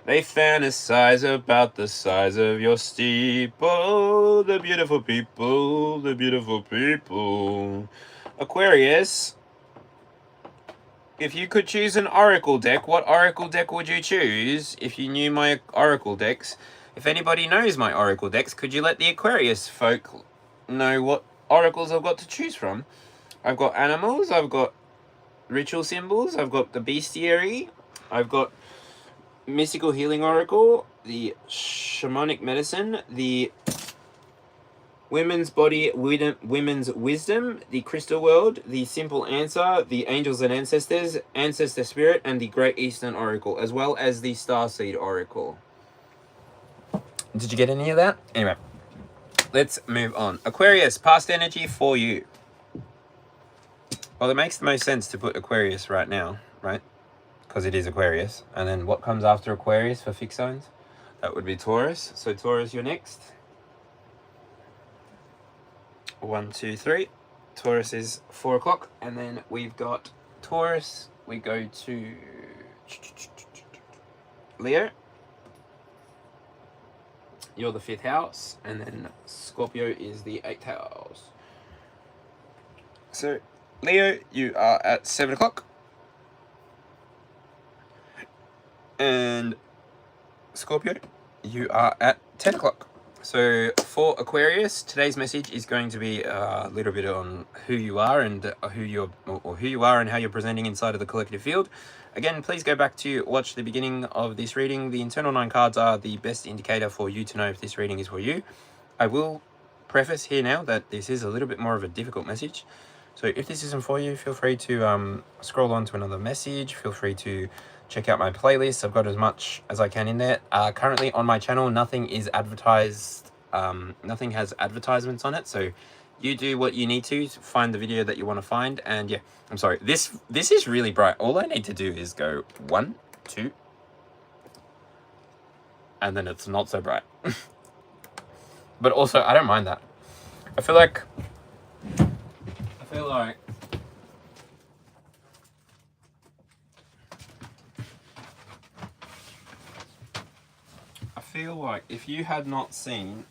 They fantasize about the size of your steeple. The beautiful people, the beautiful people. Aquarius, if you could choose an oracle deck, what oracle deck would you choose if you knew my oracle decks? If anybody knows my oracle decks, could you let the Aquarius folk know what oracles I've got to choose from? I've got animals, I've got ritual symbols, I've got the bestiary, I've got mystical healing oracle, the shamanic medicine, the women's body, women's wisdom, the crystal world, the simple answer, the angels and ancestors, ancestor spirit, and the great eastern oracle, as well as the starseed oracle. Did you get any of that? Anyway, let's move on. Aquarius, past energy for you. Well, it makes the most sense to put Aquarius right now, right? Because it is Aquarius. And then what comes after Aquarius for fixed signs? That would be Taurus. So Taurus, you're next. 1, 2, 3. Taurus is 4 o'clock. And then we've got Taurus. We go to Leo. You're the 5th house. And then Scorpio is the 8th house. So Leo, you are at 7 o'clock. And Scorpio, you are at 10 o'clock. So for Aquarius, today's message is going to be a little bit on who you are and who you are and how you're presenting inside of the collective field. Again, please go back to watch the beginning of this reading. The internal 9 cards are the best indicator for you to know if this reading is for you. I will preface here now that this is a little bit more of a difficult message. So if this isn't for you, feel free to scroll on to another message. Feel free to check out my playlist. I've got as much as I can in there. Currently on my channel, nothing is advertised. Nothing has advertisements on it. So you do what you need to find the video that you want to find. And yeah, I'm sorry. This is really bright. All I need to do is go 1, 2, and then it's not so bright. But also, I don't mind that. I feel like if you had not seen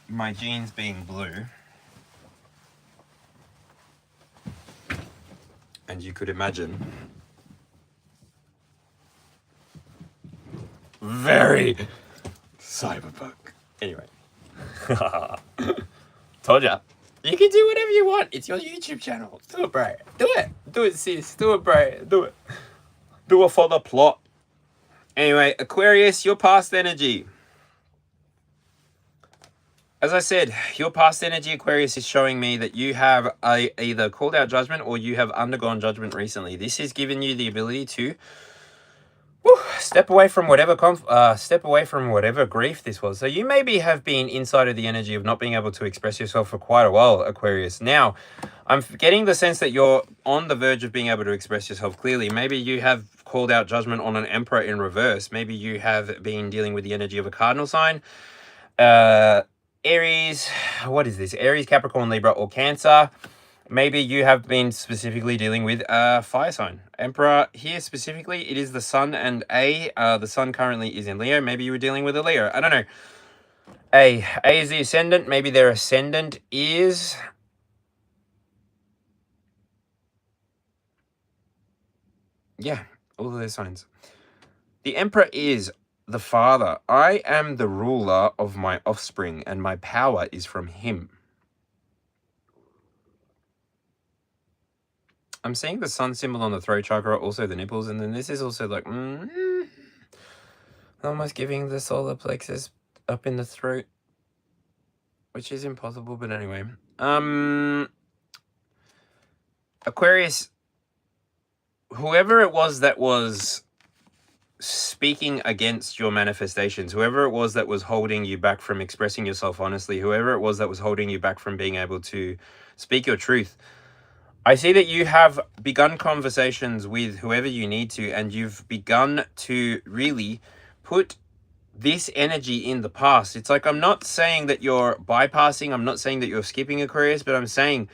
my jeans being blue, and you could imagine very cyberpunk. Anyway. Told ya. You can do whatever you want. It's your YouTube channel. Do it, bro. Do it. Do it, sis. Do it, bro. Do it. Do it for the plot. Anyway, Aquarius, your past energy. As I said, your past energy, Aquarius, is showing me that you have either called out judgment or you have undergone judgment recently. This has given you the ability to step away from whatever grief this was. So you maybe have been inside of the energy of not being able to express yourself for quite a while, Aquarius. Now, I'm getting the sense that you're on the verge of being able to express yourself clearly. Maybe you have called out judgment on an Emperor in reverse. Maybe you have been dealing with the energy of a cardinal sign. Aries, what is this? Aries, Capricorn, Libra, or Cancer. Maybe you have been specifically dealing with a fire sign. Emperor here specifically, it is the Sun and the Sun currently is in Leo. Maybe you were dealing with a Leo. I don't know. A is the ascendant. Maybe their ascendant is... yeah, all of those signs. The Emperor is the father. I am the ruler of my offspring, and my power is from him. I'm seeing the sun symbol on the throat chakra, also the nipples, and then this is also like, almost giving the solar plexus up in the throat, which is impossible, but anyway. Aquarius, whoever it was that was speaking against your manifestations, whoever it was that was holding you back from expressing yourself honestly, whoever it was that was holding you back from being able to speak your truth, I see that you have begun conversations with whoever you need to, and you've begun to really put this energy in the past. It's like, I'm not saying that you're bypassing, I'm not saying that you're skipping Aquarius, but I'm saying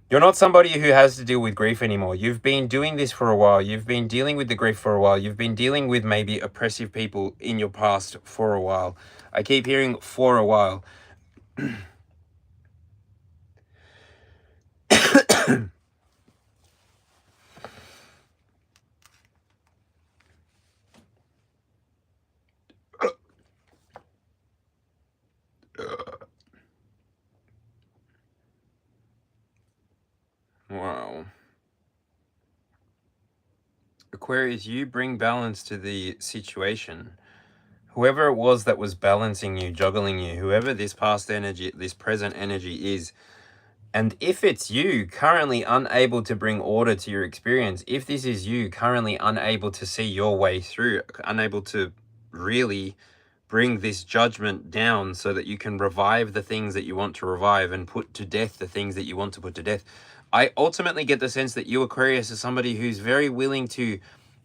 you're not somebody who has to deal with grief anymore. You've been doing this for a while. You've been dealing with the grief for a while. You've been dealing with maybe oppressive people in your past for a while. I keep hearing for a while. Wow. Aquarius, you bring balance to the situation. Whoever it was that was balancing you, juggling you, whoever this past energy, this present energy is, and if it's you currently unable to bring order to your experience, if this is you currently unable to see your way through, unable to really bring this judgment down so that you can revive the things that you want to revive and put to death the things that you want to put to death, I ultimately get the sense that you, Aquarius, is somebody who's very willing to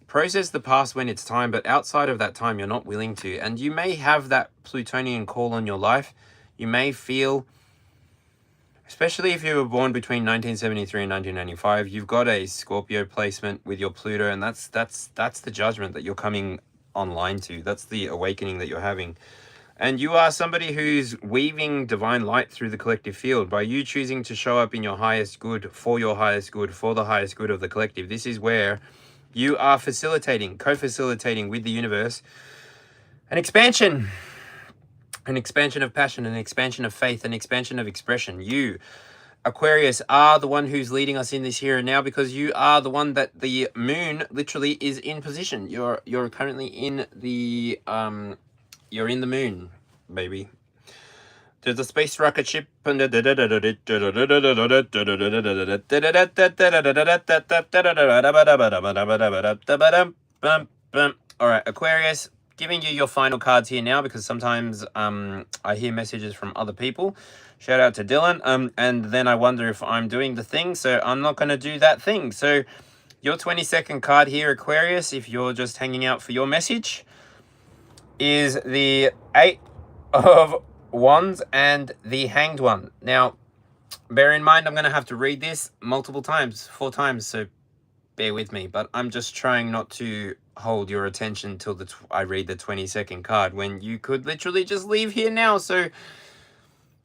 process the past when it's time, but outside of that time, you're not willing to. And you may have that Plutonian call on your life. You may feel, especially if you were born between 1973 and 1995, you've got a Scorpio placement with your Pluto, and that's the judgment that you're coming online to. That's the awakening that you're having. And you are somebody who's weaving divine light through the collective field by you choosing to show up in your highest good, for your highest good, for the highest good of the collective. This is where you are facilitating, co-facilitating with the universe an expansion of passion, an expansion of faith, an expansion of expression. You, Aquarius, are the one who's leading us in this here and now, because you are the one that the moon literally is in position. You're currently in the you're in the moon, baby. There's a space rocket ship. All right, Aquarius, giving you your final cards here now because sometimes I hear messages from other people. Shout out to Dylan. And then I wonder if I'm doing the thing, so I'm not going to do that thing. So your 22nd card here, Aquarius, if you're just hanging out for your message, is the 8 of Wands and the Hanged One. Now, bear in mind, I'm going to have to read this multiple times, 4 times, so bear with me. But I'm just trying not to hold your attention till I read the 22nd card when you could literally just leave here now. So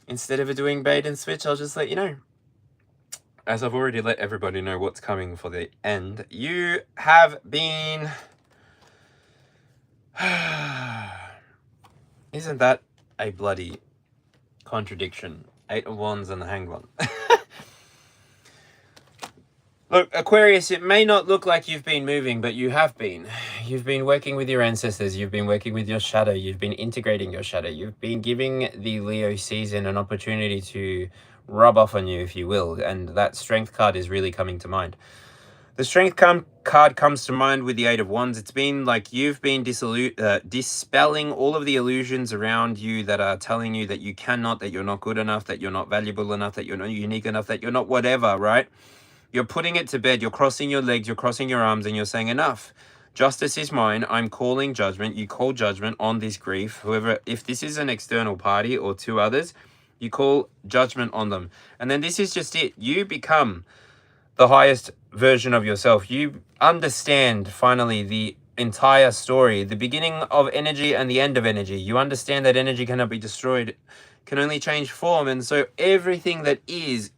instead of doing bait and switch, I'll just let you know. As I've already let everybody know what's coming for the end, you have been... Isn't that a bloody contradiction? 8 of Wands and the Hanged One. Look, Aquarius, it may not look like you've been moving, but you have been. You've been working with your ancestors. You've been working with your shadow. You've been integrating your shadow. You've been giving the Leo season an opportunity to rub off on you, if you will. And that Strength card is really coming to mind. The Strength card comes to mind with the 8 of Wands. It's been like you've been dispelling all of the illusions around you that are telling you that you cannot, that you're not good enough, that you're not valuable enough, that you're not unique enough, that you're not whatever, right? You're putting it to bed. You're crossing your legs. You're crossing your arms and you're saying, enough. Justice is mine. I'm calling judgment. You call judgment on this grief. Whoever, if this is an external party or 2 others, you call judgment on them. And then this is just it. You become the highest version of yourself. You understand finally the entire story, the beginning of energy and the end of energy. You understand that energy cannot be destroyed, can only change form. And so everything that is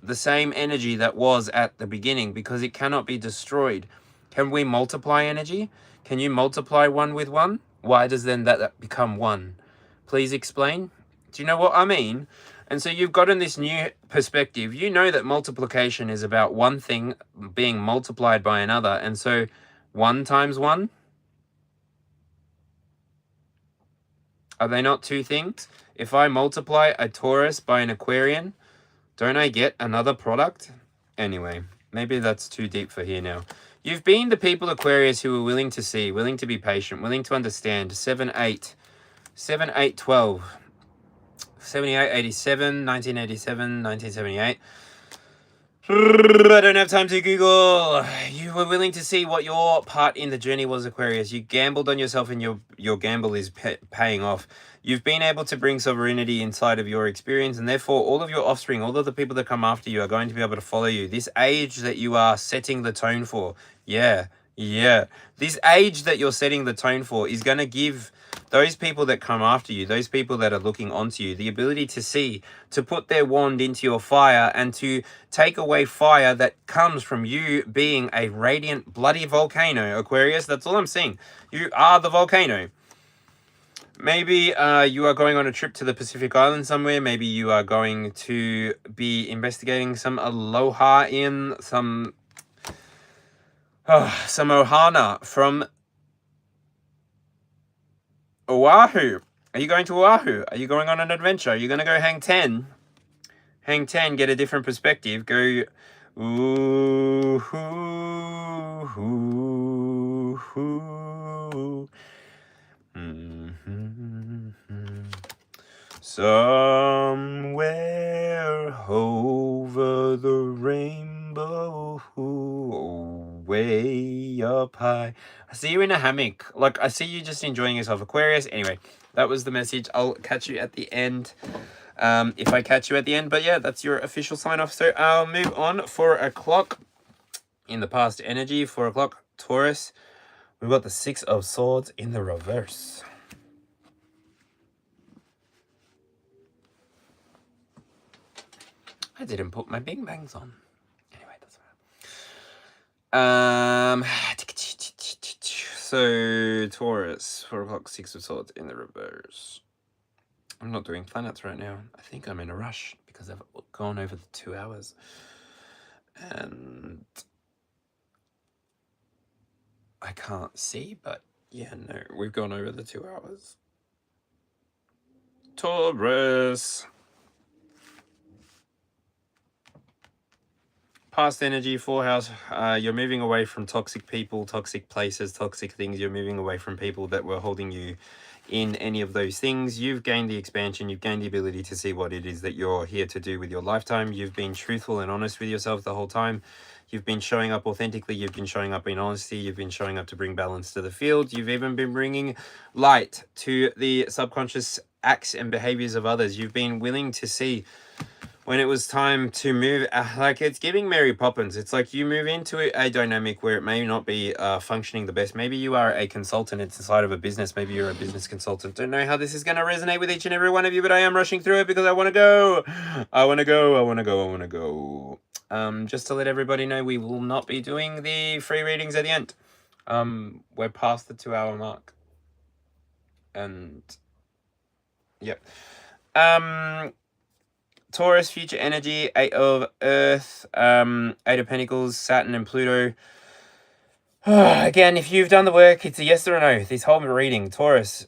the same energy that was at the beginning because it cannot be destroyed. Can we multiply energy? Can you multiply 1 with 1? Why does then that become 1? Please explain. Do you know what I mean? And so you've gotten this new perspective. You know that multiplication is about one thing being multiplied by another. And so 1 times 1? Are they not 2 things? If I multiply a Taurus by an Aquarian, don't I get another product? Anyway, maybe that's too deep for here now. You've been the people, Aquarius, who are willing to see, willing to be patient, willing to understand. 7, 8. 7, 8, 12. 78, 87, 1987, 1978. I don't have time to Google. You were willing to see what your part in the journey was, Aquarius. You gambled on yourself and your gamble is paying off. You've been able to bring sovereignty inside of your experience, and therefore all of your offspring, all of the people that come after you are going to be able to follow you. This age that you are setting the tone for, yeah. This age that you're setting the tone for is going to give those people that come after you, those people that are looking onto you, the ability to see, to put their wand into your fire and to take away fire that comes from you being a radiant, bloody volcano, Aquarius. That's all I'm saying. You are the volcano. Maybe you are going on a trip to the Pacific Island somewhere. Maybe you are going to be investigating some aloha in some ohana from Oahu. Are you going to Oahu? Are you going on an adventure? Are you going to go hang 10? Hang 10, get a different perspective. Go, ooh, ooh, ooh, ooh. Somewhere over the rainbow, way up high. I see you in a hammock. Like, I see you just enjoying yourself, Aquarius. Anyway, that was the message. I'll catch you at the end. If I catch you at the end. But yeah, that's your official sign off. So I'll move on. 4 o'clock in the past energy. 4 o'clock, Taurus. We've got the 6 of Swords in the reverse. I didn't put my bing bangs on. Anyway, that's fine. So Taurus, 4 o'clock, 6 of Swords in the reverse. I'm not doing planets right now. I think I'm in a rush because I've gone over the 2 hours. And I can't see, but yeah, no, we've gone over the 2 hours. Taurus. Past energy, 4th house. You're moving away from toxic people, toxic places, toxic things. You're moving away from people that were holding you in any of those things. You've gained the expansion. You've gained the ability to see what it is that you're here to do with your lifetime. You've been truthful and honest with yourself the whole time. You've been showing up authentically. You've been showing up in honesty. You've been showing up to bring balance to the field. You've even been bringing light to the subconscious acts and behaviors of others. You've been willing to see when it was time to move. Like, it's giving Mary Poppins. It's like you move into a dynamic where it may not be functioning the best. Maybe you are a consultant inside of a business. Maybe you're a business consultant. Don't know how this is going to resonate with each and every one of you, but I am rushing through it because I want to go. I want to go. I want to go. I want to go. Just to let everybody know, we will not be doing the free readings at the end. We're past the 2-hour mark. And yep. Taurus, future energy, 8 of Earth, 8 of Pentacles, Saturn and Pluto. Again, if you've done the work, it's a yes or a no. This whole reading, Taurus,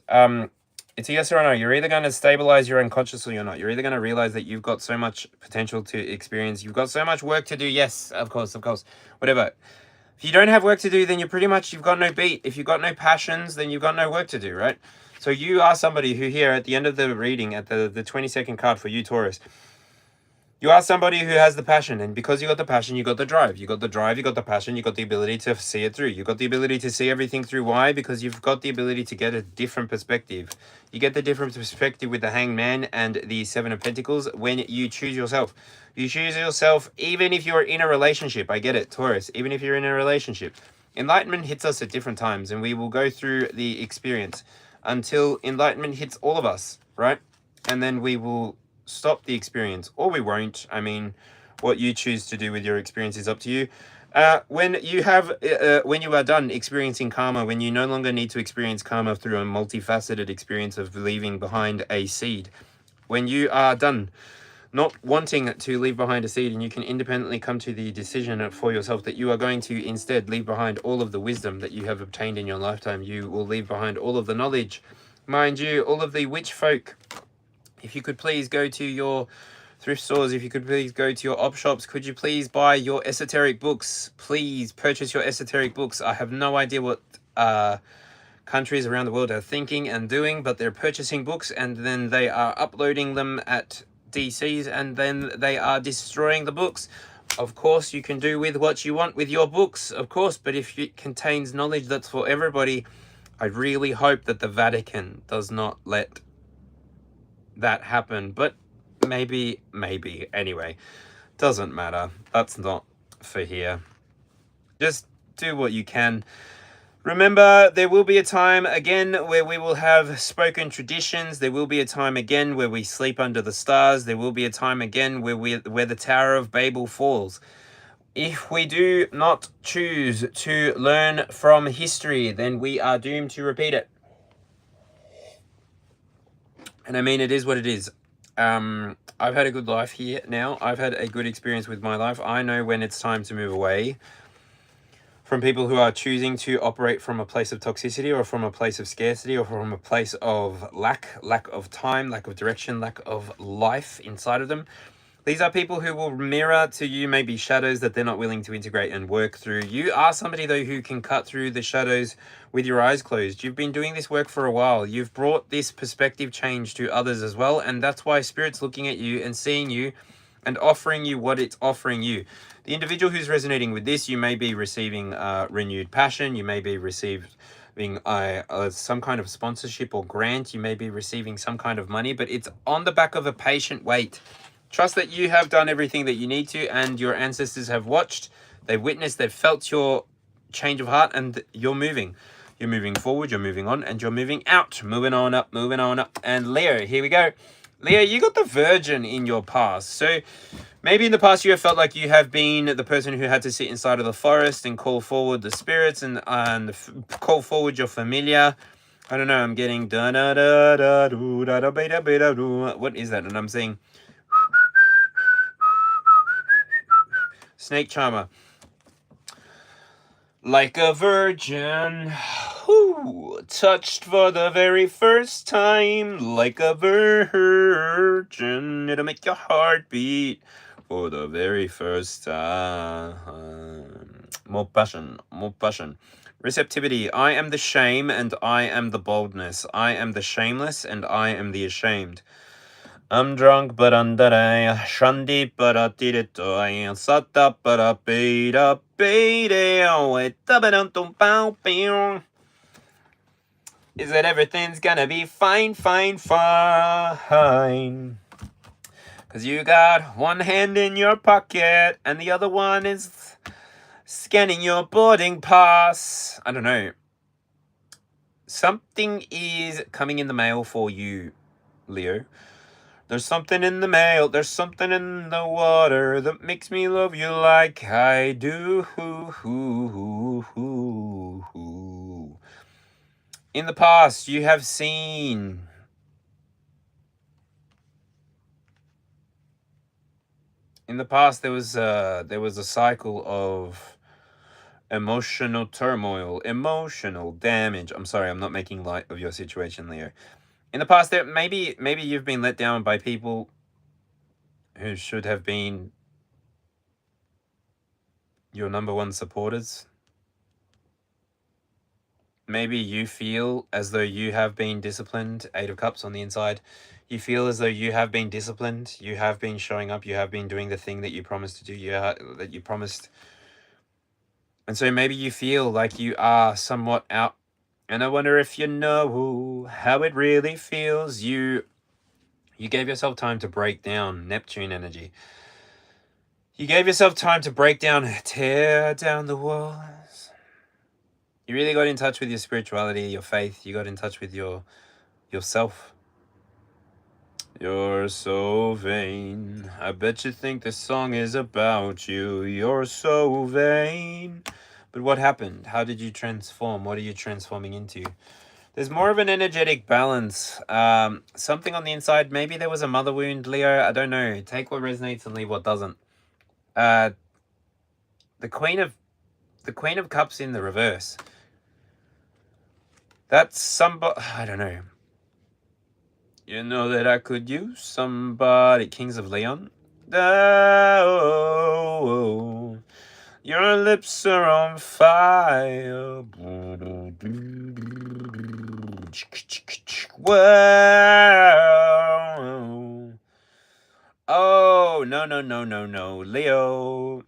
it's a yes or a no. You're either going to stabilize your unconscious or you're not. You're either going to realize that you've got so much potential to experience. You've got so much work to do. Yes, of course, whatever. If you don't have work to do, then you've got no beat. If you've got no passions, then you've got no work to do, right? So you are somebody who here at the end of the reading, at the 22nd card for you, Taurus, you are somebody who has the passion, and because you got the passion, you got the drive. You got the drive, you got the passion, you got the ability to see it through. You got the ability to see everything through. Why? Because you've got the ability to get a different perspective. You get the different perspective with the Hanged Man and the 7 of Pentacles when you choose yourself. You choose yourself even if you're in a relationship. I get it, Taurus. Even if you're in a relationship. Enlightenment hits us at different times, and we will go through the experience until enlightenment hits all of us, right? And then we will stop the experience, or we won't. I mean, what you choose to do with your experience is up to you. When you are done experiencing karma, when you no longer need to experience karma through a multifaceted experience of leaving behind a seed, when you are done not wanting to leave behind a seed, and you can independently come to the decision for yourself that you are going to instead leave behind all of the wisdom that you have obtained in your lifetime. You will leave behind all of the knowledge, mind you, all of the witch folk. If you could please go to your thrift stores, if you could please go to your op shops, could you please buy your esoteric books? Please purchase your esoteric books. I have no idea what countries around the world are thinking and doing, but they're purchasing books and then they are uploading them at DCs and then they are destroying the books. Of course, you can do with what you want with your books, of course, but if it contains knowledge that's for everybody, I really hope that the Vatican does not let that happen, but maybe anyway, doesn't matter. That's not for here. Just do what you can. Remember, there will be a time again where we will have spoken traditions. There will be a time again where we sleep under the stars. There will be a time again where the Tower of Babel falls. If we do not choose to learn from history, then we are doomed to repeat it. And I mean, it is what it is. I've had a good life here now. I've had a good experience with my life. I know when it's time to move away from people who are choosing to operate from a place of toxicity or from a place of scarcity or from a place of lack of time, lack of direction, lack of life inside of them. These are people who will mirror to you maybe shadows that they're not willing to integrate and work through. You are somebody, though, who can cut through the shadows with your eyes closed. You've been doing this work for a while. You've brought this perspective change to others as well. And that's why Spirit's looking at you and seeing you and offering you what it's offering you. The individual who's resonating with this, you may be receiving renewed passion. You may be receiving some kind of sponsorship or grant. You may be receiving some kind of money, but it's on the back of a patient wait. Trust that you have done everything that you need to, and your ancestors have watched, they've witnessed, they've felt your change of heart, and you're moving. You're moving forward, you're moving on, and you're moving out. Moving on up, moving on up. And Leo, here we go. Leo, you got the Virgin in your past. So maybe in the past you have felt like you have been the person who had to sit inside of the forest and call forward the spirits and call forward your familiar. I don't know, I'm getting da-da-da-da-do-da-da-ba-da-ba-da-do. What is that? And I'm saying snake charmer. Like a virgin. Whoo. touched for the very first time like a virgin. It'll make your heart beat for the very first time. More passion, more passion. Receptivity. I am the shame and I am the boldness. I am the shameless and I am the ashamed. I'm drunk but underay, shandi but I did it, I sat up but I beat up, beat it, is that everything's gonna be fine, fine, fine. Cause you got one hand in your pocket and the other one is scanning your boarding pass. I don't know. Something is coming in the mail for you, Leo. There's something in the mail, there's something in the water that makes me love you like I do. In the past, you have seen there was a cycle of emotional turmoil, emotional damage. I'm sorry, I'm not making light of your situation, Leo. In the past, there maybe you've been let down by people who should have been your number one supporters. Maybe you feel as though you have been disciplined. 8 of Cups on the inside. You feel as though you have been disciplined. You have been showing up. You have been doing the thing that you promised to do. That you promised. And so maybe you feel like you are somewhat out. And I wonder if you know how it really feels. You gave yourself time to break down Neptune energy. You gave yourself time to break down, tear down the walls. You really got in touch with your spirituality, your faith. You got in touch with yourself. You're so vain. I bet you think this song is about you. You're so vain. But what happened? How did you transform? What are you transforming into? There's more of an energetic balance. Something on the inside. Maybe there was a mother wound, Leo. I don't know. Take what resonates and leave what doesn't. The Queen of Cups in the reverse. That's somebody. I don't know. You know that I could use somebody. Kings of Leon. Oh, your lips are on fire. Whoa. Oh, no, Leo.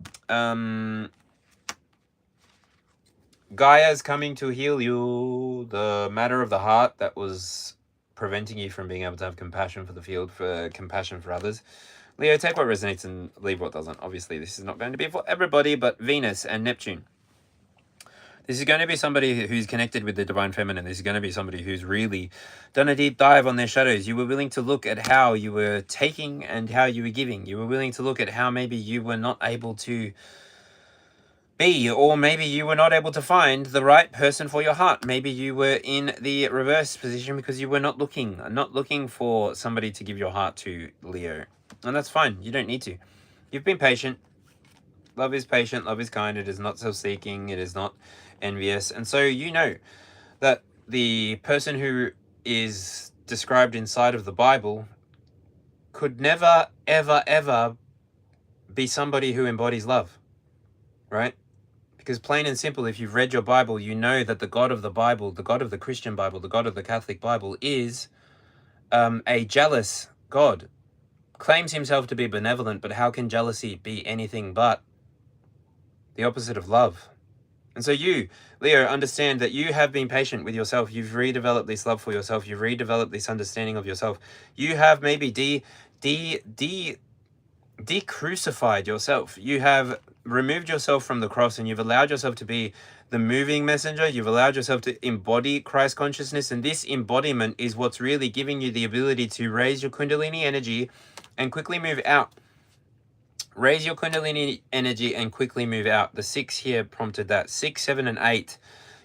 Gaia's coming to heal you. The matter of the heart that was preventing you from being able to have compassion for the field, for compassion for others. Leo, take what resonates and leave what doesn't. Obviously, this is not going to be for everybody, but Venus and Neptune. This is going to be somebody who's connected with the divine feminine. This is going to be somebody who's really done a deep dive on their shadows. You were willing to look at how you were taking and how you were giving. You were willing to look at how maybe you were not able to be, or maybe you were not able to find the right person for your heart. Maybe you were in the reverse position because you were not looking for somebody to give your heart to, Leo. And that's fine. You don't need to. You've been patient. Love is patient. Love is kind. It is not self-seeking. It is not envious. And so you know that the person who is described inside of the Bible could never, ever, ever be somebody who embodies love, right? Because plain and simple, if you've read your Bible, you know that the God of the Bible, the God of the Christian Bible, the God of the Catholic Bible is a jealous God. Claims himself to be benevolent, but how can jealousy be anything but the opposite of love? And so you, Leo, understand that you have been patient with yourself. You've redeveloped this love for yourself. You've redeveloped this understanding of yourself. You have maybe de-crucified yourself. You have removed yourself from the cross and you've allowed yourself to be the moving messenger. You've allowed yourself to embody Christ consciousness, and this embodiment is what's really giving you the ability to raise your Kundalini energy and quickly move out. Raise your Kundalini energy and quickly move out. The 6 here prompted that. 6, 7, and 8.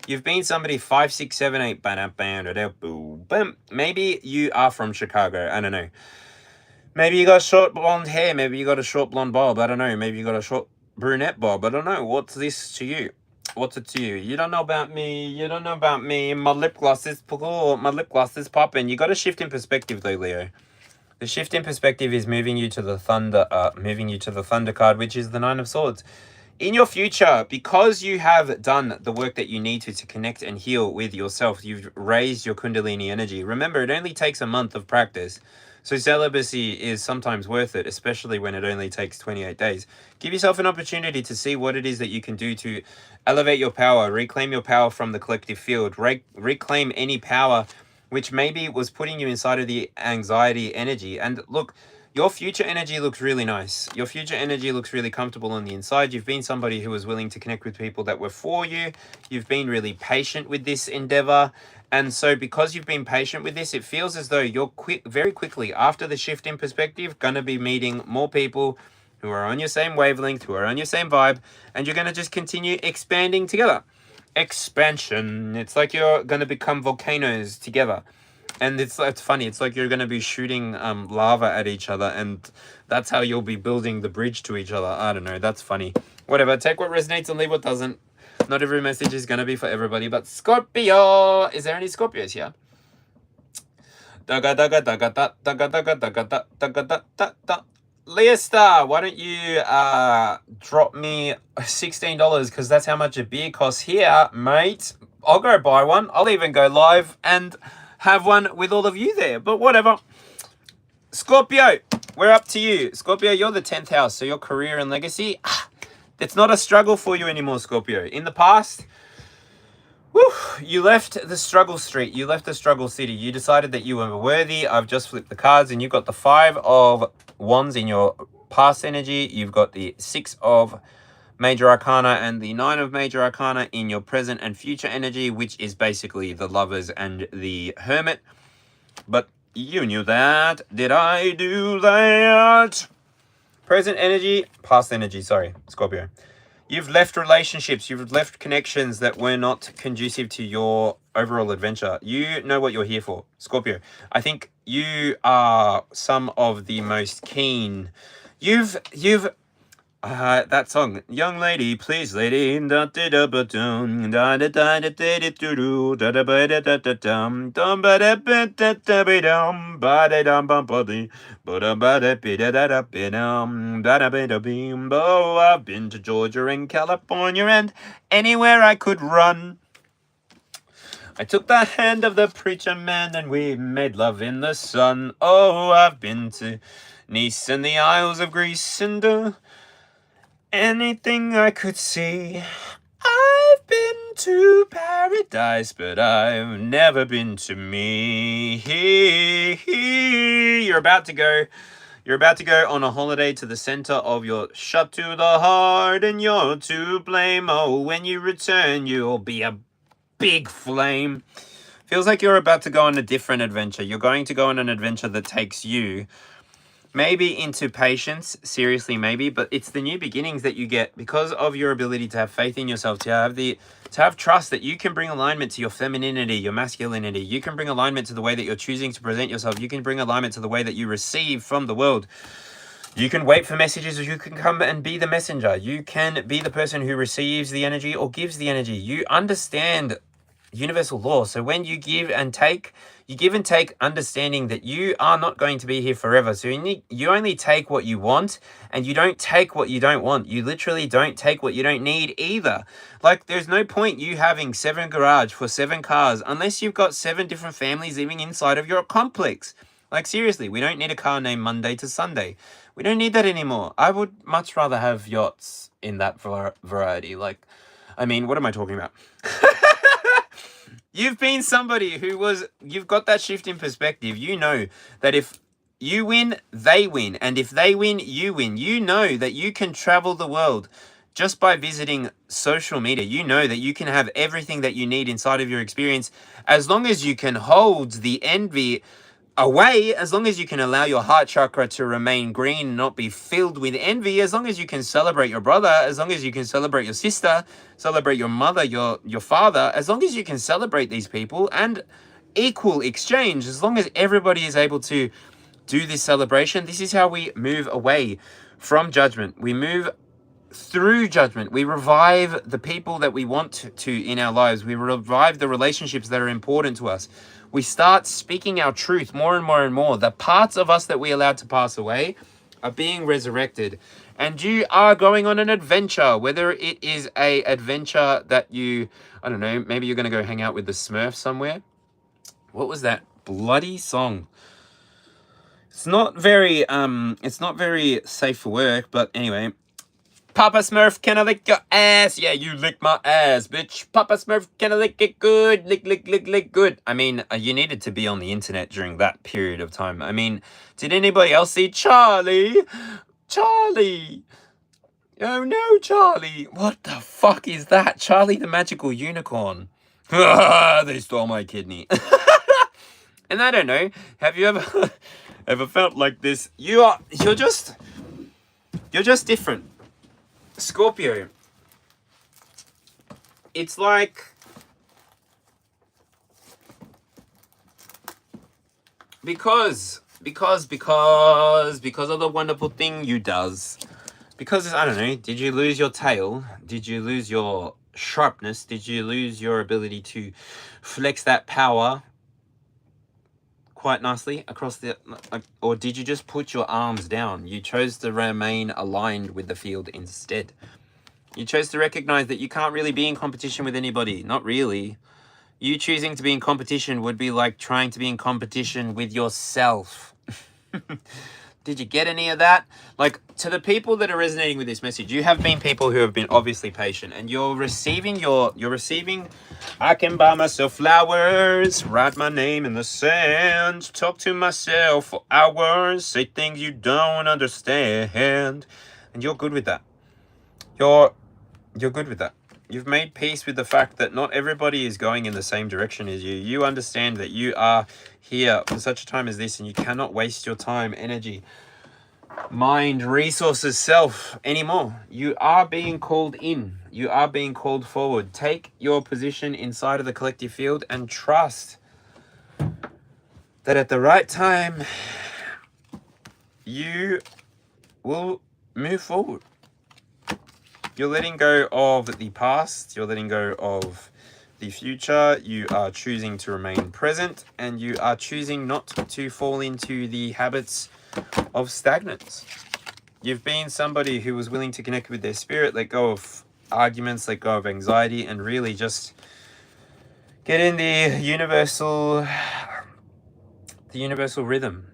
You've been somebody 5, 6, 7, 8. Maybe you are from Chicago. I don't know. Maybe you got short blonde hair. Maybe you got a short blonde bob. I don't know. Maybe you got a short brunette bob. I don't know. What's this to you? What's it to you? You don't know about me. You don't know about me. My lip gloss is my lip gloss is popping. You got to shift in perspective, though, Leo. The shift in perspective is moving you to the thunder card, which is the Nine of Swords. In your future, because you have done the work that you need to connect and heal with yourself, you've raised your Kundalini energy. Remember, it only takes a month of practice. So celibacy is sometimes worth it, especially when it only takes 28 days. Give yourself an opportunity to see what it is that you can do to elevate your power, reclaim your power from the collective field, reclaim any power which maybe was putting you inside of the anxiety energy. And look, your future energy looks really nice. Your future energy looks really comfortable on the inside. You've been somebody who was willing to connect with people that were for you. You've been really patient with this endeavor. And so because you've been patient with this, it feels as though you're very quickly, after the shift in perspective, going to be meeting more people who are on your same wavelength, who are on your same vibe, and you're going to just continue expanding together. Expansion. It's like you're going to become volcanoes together. And it's funny. It's like you're going to be shooting lava at each other, and that's how you'll be building the bridge to each other. I don't know. That's funny. Whatever. Take what resonates and leave what doesn't. Not every message is going to be for everybody, but Scorpio. Is there any Scorpios here? Leah Star, why don't you drop me $16 because that's how much a beer costs here, mate. I'll go buy one. I'll even go live and have one with all of you there, but whatever. Scorpio, we're up to you. Scorpio, you're the 10th house, so your career and legacy, it's not a struggle for you anymore, Scorpio. In the past, you left the struggle street. You left the struggle city. You decided that you were worthy. I've just flipped the cards, and you've got the 5 of Wands in your past energy. You've got the 6 of Major Arcana and the 9 of Major Arcana in your present and future energy, which is basically the Lovers and the Hermit. But you knew that. Did I do that? Present energy, past energy, sorry, Scorpio. You've left relationships, you've left connections that were not conducive to your overall adventure. You know what you're here for, Scorpio. I think you are some of the most keen. That song, young lady, please lady, oh, I've been to Georgia and California and anywhere I could run. I took the hand of the preacher man and we made love in the sun. Oh, I've been to Nice and the Isles of Greece and anything I could see. I've been to paradise, but I've never been to me. You're about to go on a holiday to the center of your shut to the heart, and you're to blame. Oh, when you return, you'll be a big flame. Feels like you're about to go on a different adventure. You're going to go on an adventure that takes you maybe into patience, seriously maybe, but it's the new beginnings that you get because of your ability to have faith in yourself, to have trust that you can bring alignment to your femininity, your masculinity. You can bring alignment to the way that you're choosing to present yourself. You can bring alignment to the way that you receive from the world. You can wait for messages, or you can come and be the messenger. You can be the person who receives the energy or gives the energy. You understand universal law. So when you give and take, understanding that you are not going to be here forever. So you only take what you want, and you don't take what you don't want. You literally don't take what you don't need either. Like, there's no point you having 7 garage for 7 cars unless you've got 7 different families living inside of your complex. Like, seriously, we don't need a car named Monday to Sunday. We don't need that anymore. I would much rather have yachts in that variety. Like, I mean, what am I talking about? You've been somebody you've got that shift in perspective. You know that if you win, they win. And if they win, you win. You know that you can travel the world just by visiting social media. You know that you can have everything that you need inside of your experience as long as you can hold the envy away, as long as you can allow your heart chakra to remain green and not be filled with envy, as long as you can celebrate your brother, as long as you can celebrate your sister, celebrate your mother, your father, as long as you can celebrate these people and equal exchange, as long as everybody is able to do this celebration, this is how we move away from judgment. We move through judgment, we revive the people that we want to in our lives. We revive the relationships that are important to us. We start speaking our truth more and more and more. The parts of us that we allowed to pass away are being resurrected. And you are going on an adventure, whether it is a adventure that you, I don't know, maybe you're going to go hang out with the Smurfs somewhere. What was that bloody song? It's not very safe for work, but anyway. Papa Smurf, can I lick your ass? Yeah, you lick my ass, bitch. Papa Smurf, can I lick it good? Lick good. I mean, you needed to be on the internet during that period of time. I mean, did anybody else see Charlie? Charlie. Oh no, Charlie. What the fuck is that? Charlie the Magical Unicorn. They stole my kidney. And I don't know, have you ever felt like this? You're just different. Scorpio, it's like because of the wonderful thing you does. Because, I don't know, did you lose your tail? Did you lose your sharpness? Did you lose your ability to flex that power quite nicely across the, or did you just put your arms down? You chose to remain aligned with the field instead. You chose to recognize that you can't really be in competition with anybody. Not really. You choosing to be in competition would be like trying to be in competition with yourself. Did you get any of that? Like, to the people that are resonating with this message, you have been people who have been obviously patient, and you're receiving, I can buy myself flowers, write my name in the sand, talk to myself for hours, say things you don't understand. And you're good with that. You're good with that. You've made peace with the fact that not everybody is going in the same direction as you. You understand that you are here for such a time as this, and you cannot waste your time, energy, mind, resources, self anymore. You are being called in. You are being called forward. Take your position inside of the collective field and trust that at the right time, you will move forward. You're letting go of the past, you're letting go of the future, you are choosing to remain present, and you are choosing not to fall into the habits of stagnance. You've been somebody who was willing to connect with their spirit, let go of arguments, let go of anxiety, and really just get in the universal rhythm.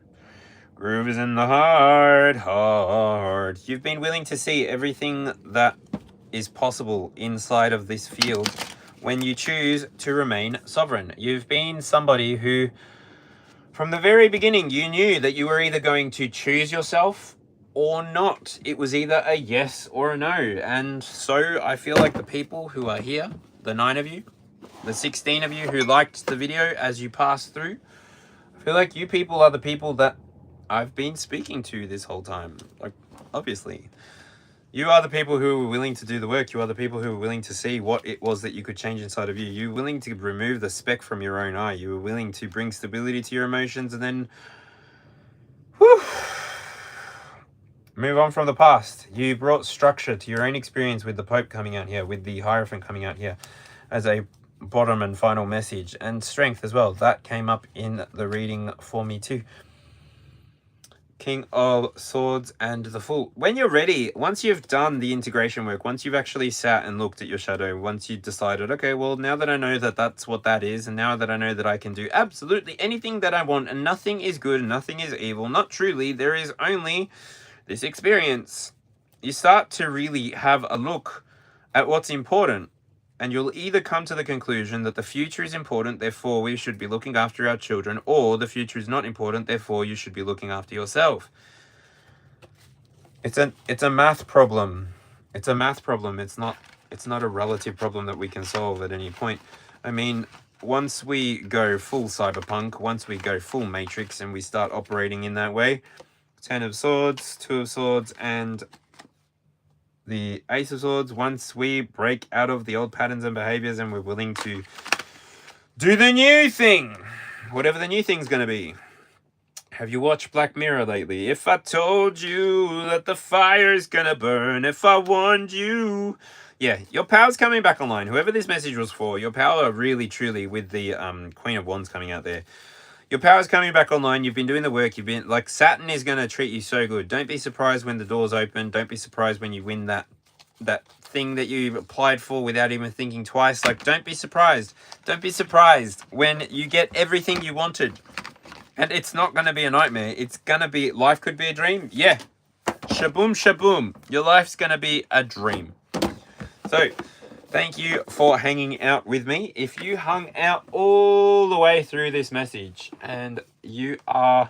Groove is in the heart. You've been willing to see everything that is possible inside of this field when you choose to remain sovereign. You've been somebody who, from the very beginning, you knew that you were either going to choose yourself or not. It was either a yes or a no. And so I feel like the people who are here, the 9 of you, the 16 of you who liked the video as you passed through, I feel like you people are the people that I've been speaking to this whole time. Like, obviously. You are the people who were willing to do the work. You are the people who were willing to see what it was that you could change inside of you. You were willing to remove the speck from your own eye. You were willing to bring stability to your emotions and then move on from the past. You brought structure to your own experience with the Pope coming out here, with the Hierophant coming out here as a bottom and final message, and strength as well. That came up in the reading for me too. King of Swords and the Fool. When you're ready, once you've done the integration work, once you've actually sat and looked at your shadow, once you've decided, okay, well, now that I know that that's what that is, and now that I know that I can do absolutely anything that I want, and nothing is good, and nothing is evil, not truly, there is only this experience, you start to really have a look at what's important. And you'll either come to the conclusion that the future is important, therefore we should be looking after our children, or the future is not important, therefore you should be looking after yourself. It's a math problem. It's a math problem. It's not a relative problem that we can solve at any point. I mean, once we go full cyberpunk, once we go full matrix and we start operating in that way, 10 of Swords, 2 of Swords, and the Ace of Swords, once we break out of the old patterns and behaviors and we're willing to do the new thing, whatever the new thing's going to be, Have you watched Black Mirror lately? If I told you that the fire's gonna burn, if I warned you. Yeah, your power's coming back online. Whoever this message was for, your power really, truly, with the Queen of Wands coming out there. Your power's coming back online. You've been doing the work. You've been, like, Saturn is going to treat you so good. Don't be surprised when the doors open. Don't be surprised when you win that thing that you've applied for without even thinking twice. Like, don't be surprised. Don't be surprised when you get everything you wanted. And it's not going to be a nightmare. It's going to be, life could be a dream. Yeah. Shaboom, shaboom. Your life's going to be a dream. So, thank you for hanging out with me. If you hung out all the way through this message and you are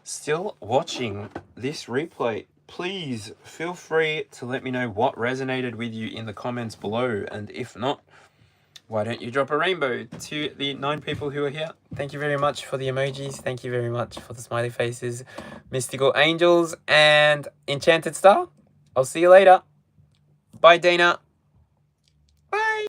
still watching this replay, please feel free to let me know what resonated with you in the comments below. And if not, why don't you drop a rainbow to the 9 people who are here? Thank you very much for the emojis. Thank you very much for the smiley faces, mystical angels, and enchanted star. I'll see you later. Bye, Dana.